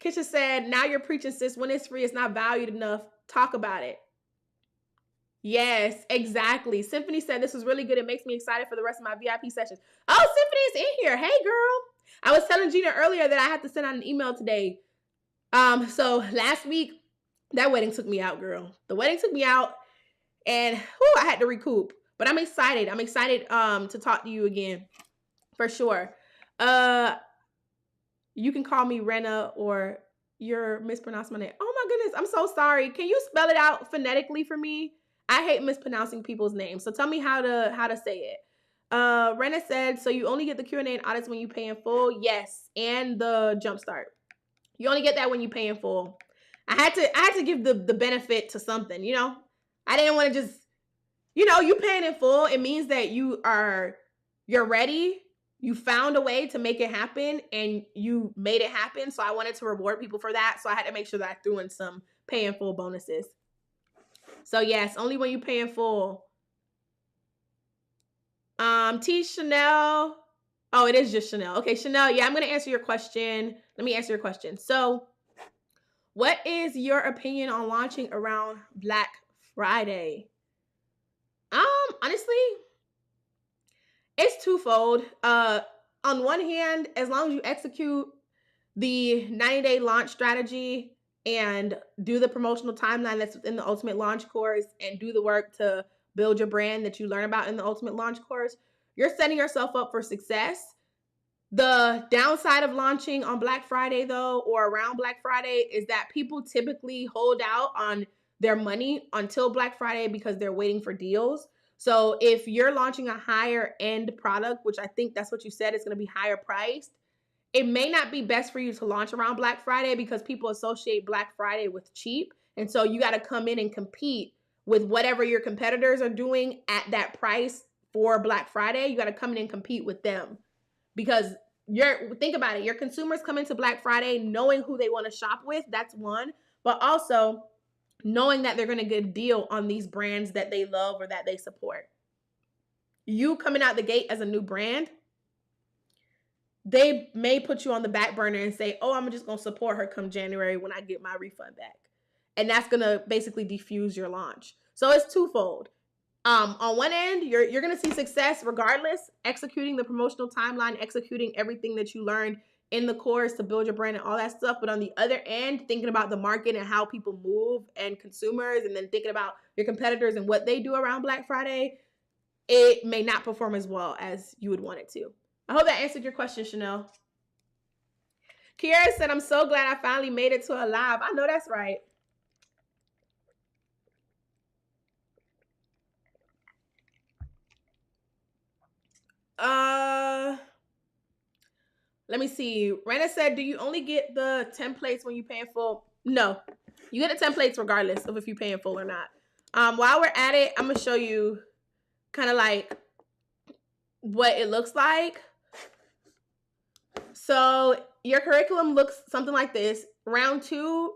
Kisha said, now you're preaching, sis. When it's free, it's not valued enough. Talk about it. Yes, exactly. Symphony said, this was really good. It makes me excited for the rest of my VIP sessions. Oh, Symphony is in here. Hey, girl. I was telling Gina earlier that I had to send out an email today. So last week, that wedding took me out, girl. The wedding took me out, and I had to recoup. But I'm excited. I'm excited to talk to you again, for sure. You can call me Rena, or you're mispronouncing my name. Oh my goodness, I'm so sorry. Can you spell it out phonetically for me? I hate mispronouncing people's names. So tell me how to say it. Rena said, so you only get the Q&A and audits when you pay in full? Yes, and the jumpstart. You only get that when you pay in full. I had to give the benefit to something, you know? I didn't want to just, you paying in full. It means that you're ready. You found a way to make it happen, and you made it happen. So I wanted to reward people for that. So I had to make sure that I threw in some pay in full bonuses. So yes, only when you pay in full. T Chanel. Oh, it is just Chanel. Okay, Chanel. Yeah, I'm going to answer your question. Let me answer your question. So what is your opinion on launching around Black Friday? Honestly, it's twofold. On one hand, as long as you execute the 90-day launch strategy and do the promotional timeline that's within the Ultimate Launch course and do the work to build your brand that you learn about in the Ultimate Launch course, you're setting yourself up for success. The downside of launching on Black Friday, though, or around Black Friday, is that people typically hold out on their money until Black Friday because they're waiting for deals. So if you're launching a higher end product, which I think that's what you said, is going to be higher priced, it may not be best for you to launch around Black Friday because people associate Black Friday with cheap. And so you got to come in and compete with whatever your competitors are doing at that price for Black Friday. You got to come in and compete with them, because think about it. Your consumers come into Black Friday knowing who they want to shop with. That's one. But also knowing that they're going to get a deal on these brands that they love or that they support. You coming out the gate as a new brand, they may put you on the back burner and say, oh, I'm just going to support her come January when I get my refund back. And that's going to basically defuse your launch. So it's twofold. On one end, you're going to see success regardless, executing the promotional timeline, executing everything that you learned in the course to build your brand and all that stuff. But on the other end, thinking about the market and how people move and consumers, and then thinking about your competitors and what they do around Black Friday, it may not perform as well as you would want it to. I hope that answered your question, Chanel. Kiara said, I'm so glad I finally made it to a live. I know that's right. Let me see. Rena said, do you only get the templates when you pay in full? No, you get the templates regardless of if you pay in full or not. While we're at it, I'm gonna show you kind of like what it looks like. So your curriculum looks something like this. Round 2,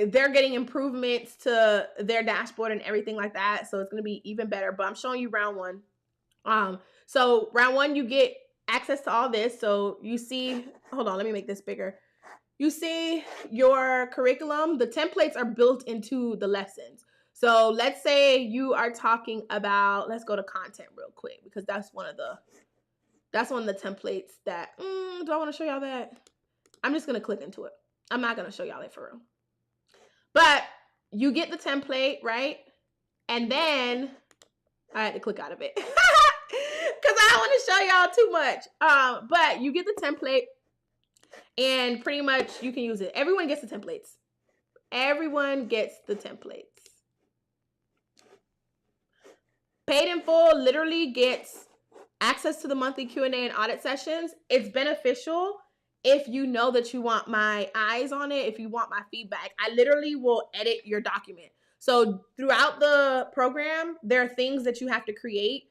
they're getting improvements to their dashboard and everything like that. So it's gonna be even better, but I'm showing you round 1. So round 1, you get access to all this. So you see, hold on, let me make this bigger. You see your curriculum, the templates are built into the lessons. So let's say you are talking about, let's go to content real quick, because that's one of the templates that, do I want to show y'all that? I'm just going to click into it. I'm not going to show y'all it for real. But you get the template, right? And then I had to click out of it because I don't want to show y'all too much. But you get the template and pretty much you can use it. Everyone gets the templates. Everyone gets the templates. Paid in full literally gets access to the monthly Q&A and audit sessions. It's beneficial if you know that you want my eyes on it, if you want my feedback. I literally will edit your document. So throughout the program, there are things that you have to create,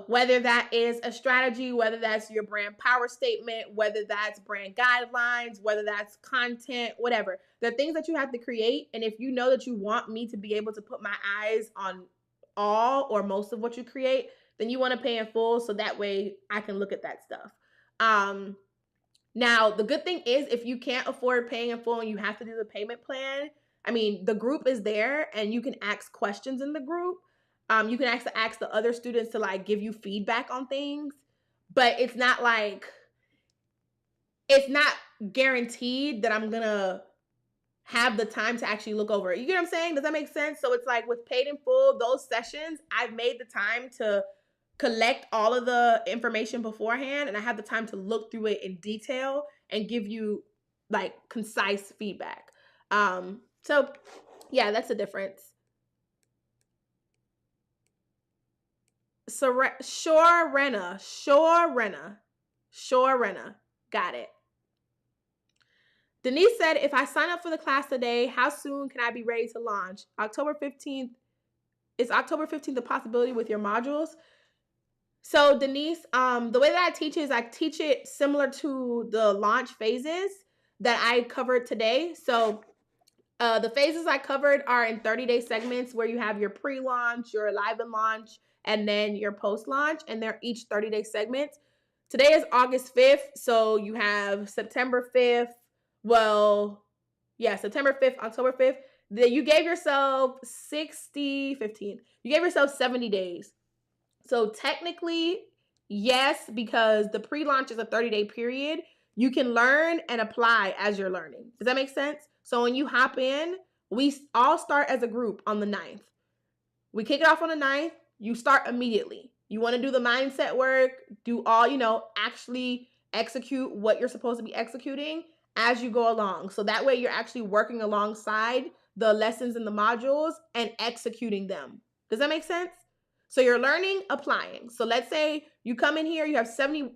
whether that is a strategy, whether that's your brand power statement, whether that's brand guidelines, whether that's content, whatever. There are things that you have to create. And if you know that you want me to be able to put my eyes on all or most of what you create, then you want to pay in full, so that way I can look at that stuff. Now, the good thing is if you can't afford paying in full and you have to do the payment plan, I mean, the group is there and you can ask questions in the group. You can actually ask the other students to like give you feedback on things, but it's not guaranteed that I'm gonna have the time to actually look over it. You get what I'm saying? Does that make sense? So it's like with paid in full, those sessions, I've made the time to collect all of the information beforehand, and I have the time to look through it in detail and give you like concise feedback. So yeah, that's the difference. So Shore Rena. Got it. Denise said, if I sign up for the class today, how soon can I be ready to launch? October 15th. Is October 15th a possibility with your modules? So Denise, the way that I teach it similar to the launch phases that I covered today. So the phases I covered are in 30-day segments where you have your pre-launch, your live and launch, and then your post-launch, and they're each 30-day segments. Today is August 5th, so you have September 5th. Well, yeah, September 5th, October 5th. You gave yourself 15. You gave yourself 70 days. So technically, yes, because the pre-launch is a 30-day period, you can learn and apply as you're learning. Does that make sense? So when you hop in, we all start as a group on the 9th. We kick it off on the 9th. You start immediately. You want to do the mindset work, do all, actually execute what you're supposed to be executing as you go along. So that way you're actually working alongside the lessons in the modules and executing them. Does that make sense? So you're learning, applying. So let's say you come in here, you have 70,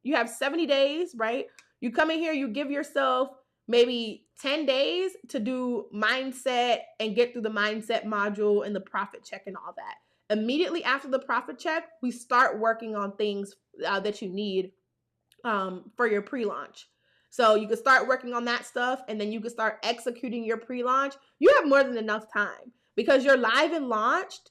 you have 70 days, right? You come in here, you give yourself maybe 10 days to do mindset and get through the mindset module and the profit check and all that. Immediately after the profit check, we start working on things that you need for your pre-launch. So you can start working on that stuff, and then you can start executing your pre-launch. You have more than enough time because your live and launched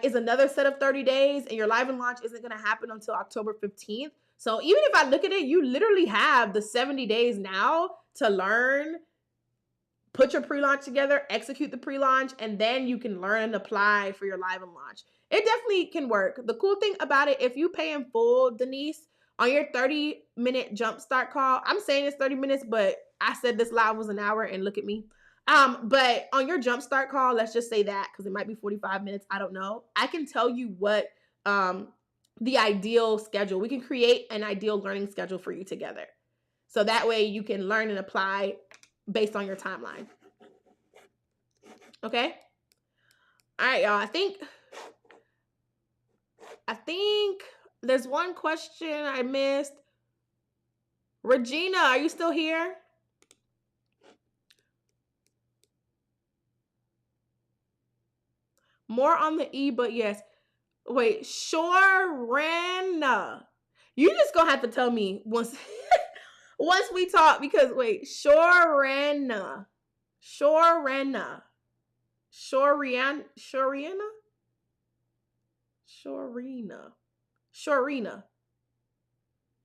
is another set of 30 days, and your live and launch isn't going to happen until October 15th. So even if I look at it, you literally have the 70 days now to learn, put your pre-launch together, execute the pre-launch, and then you can learn and apply for your live and launch. It definitely can work. The cool thing about it, if you pay in full, Denise, on your 30-minute jumpstart call, I'm saying it's 30 minutes, but I said this live was an hour, and look at me. But on your jumpstart call, let's just say that, because it might be 45 minutes, I don't know. I can tell you what the ideal schedule, we can create an ideal learning schedule for you together. So that way you can learn and apply based on your timeline. Okay? All right, y'all. I think there's one question I missed. Regina, are you still here? More on the E, but yes. Wait, Shorena. You just gonna have to tell me once once we talk, because wait, Shorena. Shorena.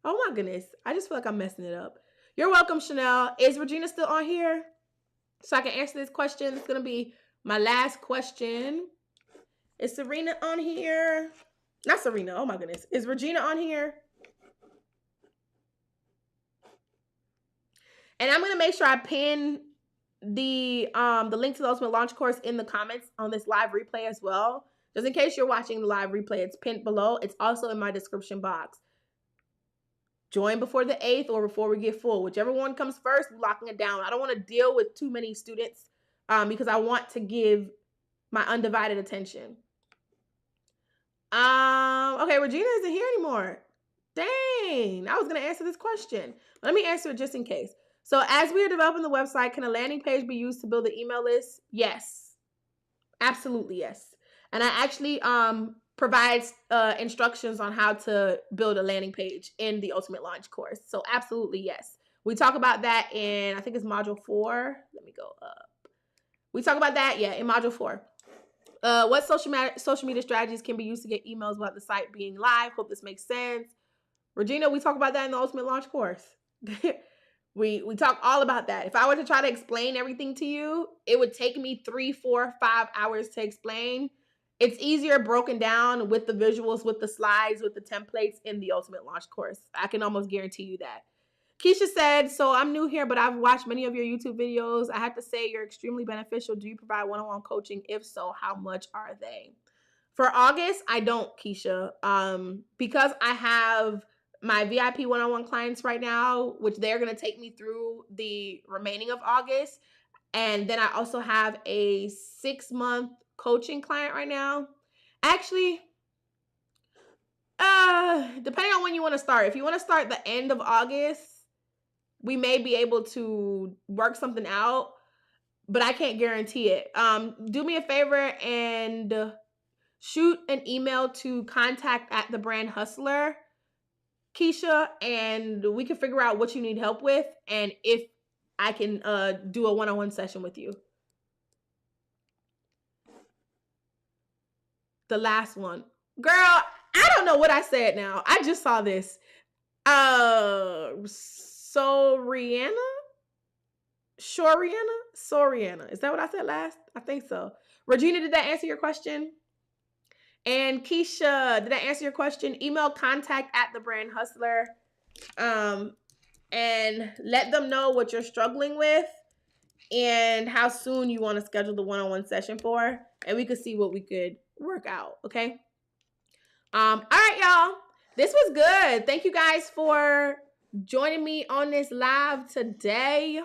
Oh my goodness. I just feel like I'm messing it up. You're welcome, Chanel. Is Regina still on here? So I can answer this question. It's going to be my last question. Is Serena on here? Not Serena. Oh my goodness. Is Regina on here? And I'm going to make sure I pin the link to the Ultimate Launch course in the comments on this live replay as well. Just in case you're watching the live replay, it's pinned below. It's also in my description box. Join before the 8th or before we get full. Whichever one comes first, we're locking it down. I don't want to deal with too many students because I want to give my undivided attention. Okay, Regina isn't here anymore. Dang, I was gonna answer this question. Let me answer it just in case. So as we are developing the website, can a landing page be used to build the email list? Yes. Absolutely, yes. And I actually provides instructions on how to build a landing page in the Ultimate Launch course. So absolutely, yes. We talk about that in, I think it's module 4. Let me go up. We talk about that, yeah, in module 4. What social media strategies can be used to get emails without the site being live? Hope this makes sense. Regina, we talk about that in the Ultimate Launch course. we talk all about that. If I were to try to explain everything to you, it would take me 3, 4, 5 hours to explain. It's easier broken down with the visuals, with the slides, with the templates in the Ultimate Launch course. I can almost guarantee you that. Keisha said, so I'm new here, but I've watched many of your YouTube videos. I have to say you're extremely beneficial. Do you provide one-on-one coaching? If so, how much are they? For August, I don't, Keisha. Because I have my VIP one-on-one clients right now, which they're going to take me through the remaining of August. And then I also have a 6-month coaching client right now. Actually, depending on when you want to start. If you want to start the end of August, we may be able to work something out, but I can't guarantee it. Do me a favor and shoot an email to contact@thebrandhustler, Keisha, and we can figure out what you need help with and if I can do a one-on-one session with you. The last one. Girl, I don't know what I said now. I just saw this. Soriana? Is that what I said last? I think so. Regina, did that answer your question? And Keisha, did I answer your question? Email contact@thebrandhustler, and let them know what you're struggling with and how soon you want to schedule the one-on-one session for, and we could see what we could work out. Okay. All right, y'all. This was good. Thank you guys for joining me on this live today.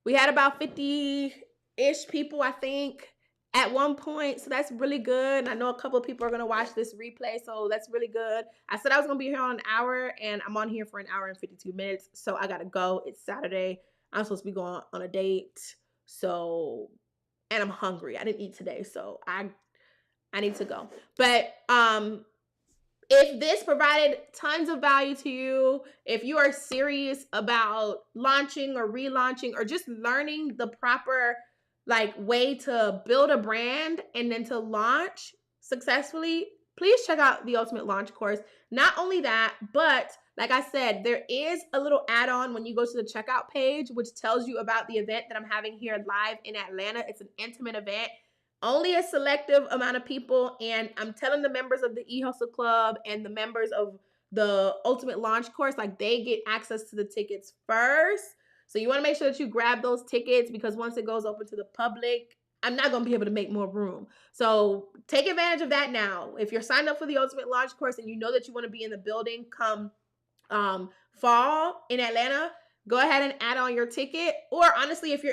We had about 50-ish people, I think, at one point. So that's really good. I know a couple of people are going to watch this replay. So that's really good. I said I was going to be here on an hour, and I'm on here for an hour and 52 minutes. So I got to go. It's Saturday. I'm supposed to be going on a date. So, and I'm hungry. I didn't eat today. So I need to go. But if this provided tons of value to you, if you are serious about launching or relaunching or just learning the proper way to build a brand and then to launch successfully, please check out the Ultimate Launch course. Not only that, but like I said, there is a little add-on when you go to the checkout page, which tells you about the event that I'm having here live in Atlanta. It's an intimate event. Only a selective amount of people, and I'm telling the members of the eHustle Club and the members of the Ultimate Launch course, they get access to the tickets first. So you want to make sure that you grab those tickets, because once it goes open to the public, I'm not going to be able to make more room. So take advantage of that now. If you're signed up for the Ultimate Launch course and you know that you want to be in the building come fall in Atlanta, go ahead and add on your ticket. Or honestly, if you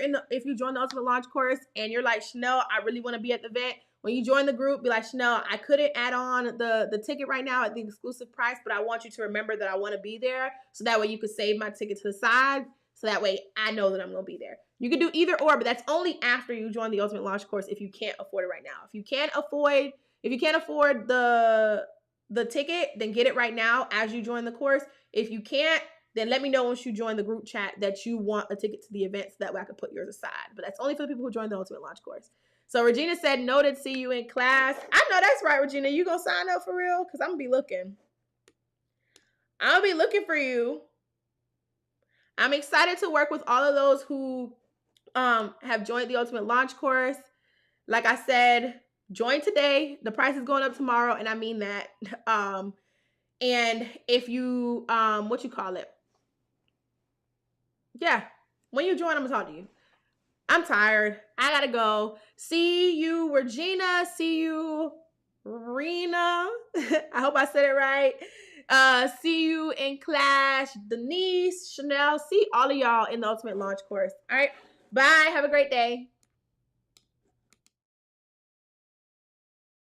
join the Ultimate Launch course and you're like, Chanel, I really want to be at the event, when you join the group, be like, Chanel, I couldn't add on the ticket right now at the exclusive price, but I want you to remember that I want to be there. So that way you could save my ticket to the side. So that way I know that I'm going to be there. You can do either or, but that's only after you join the Ultimate Launch course if you can't afford it right now. If you can't afford the ticket, then get it right now as you join the course. If you can't, then let me know once you join the group chat that you want a ticket to the event, so that way I can put yours aside. But that's only for the people who join the Ultimate Launch course. So Regina said, noted, see you in class. I know that's right, Regina. You gonna sign up for real? Because I'm gonna be looking. I'll be looking for you. I'm excited to work with all of those who have joined the Ultimate Launch course. Like I said, join today. The price is going up tomorrow, and I mean that. And if you, yeah, when you join, I'm gonna talk to you. I'm tired. I gotta go. See you, Regina. See you, Rena. I hope I said it right. See you in class, Denise, Chanel. See all of y'all in the Ultimate Launch course. All right. Bye. Have a great day.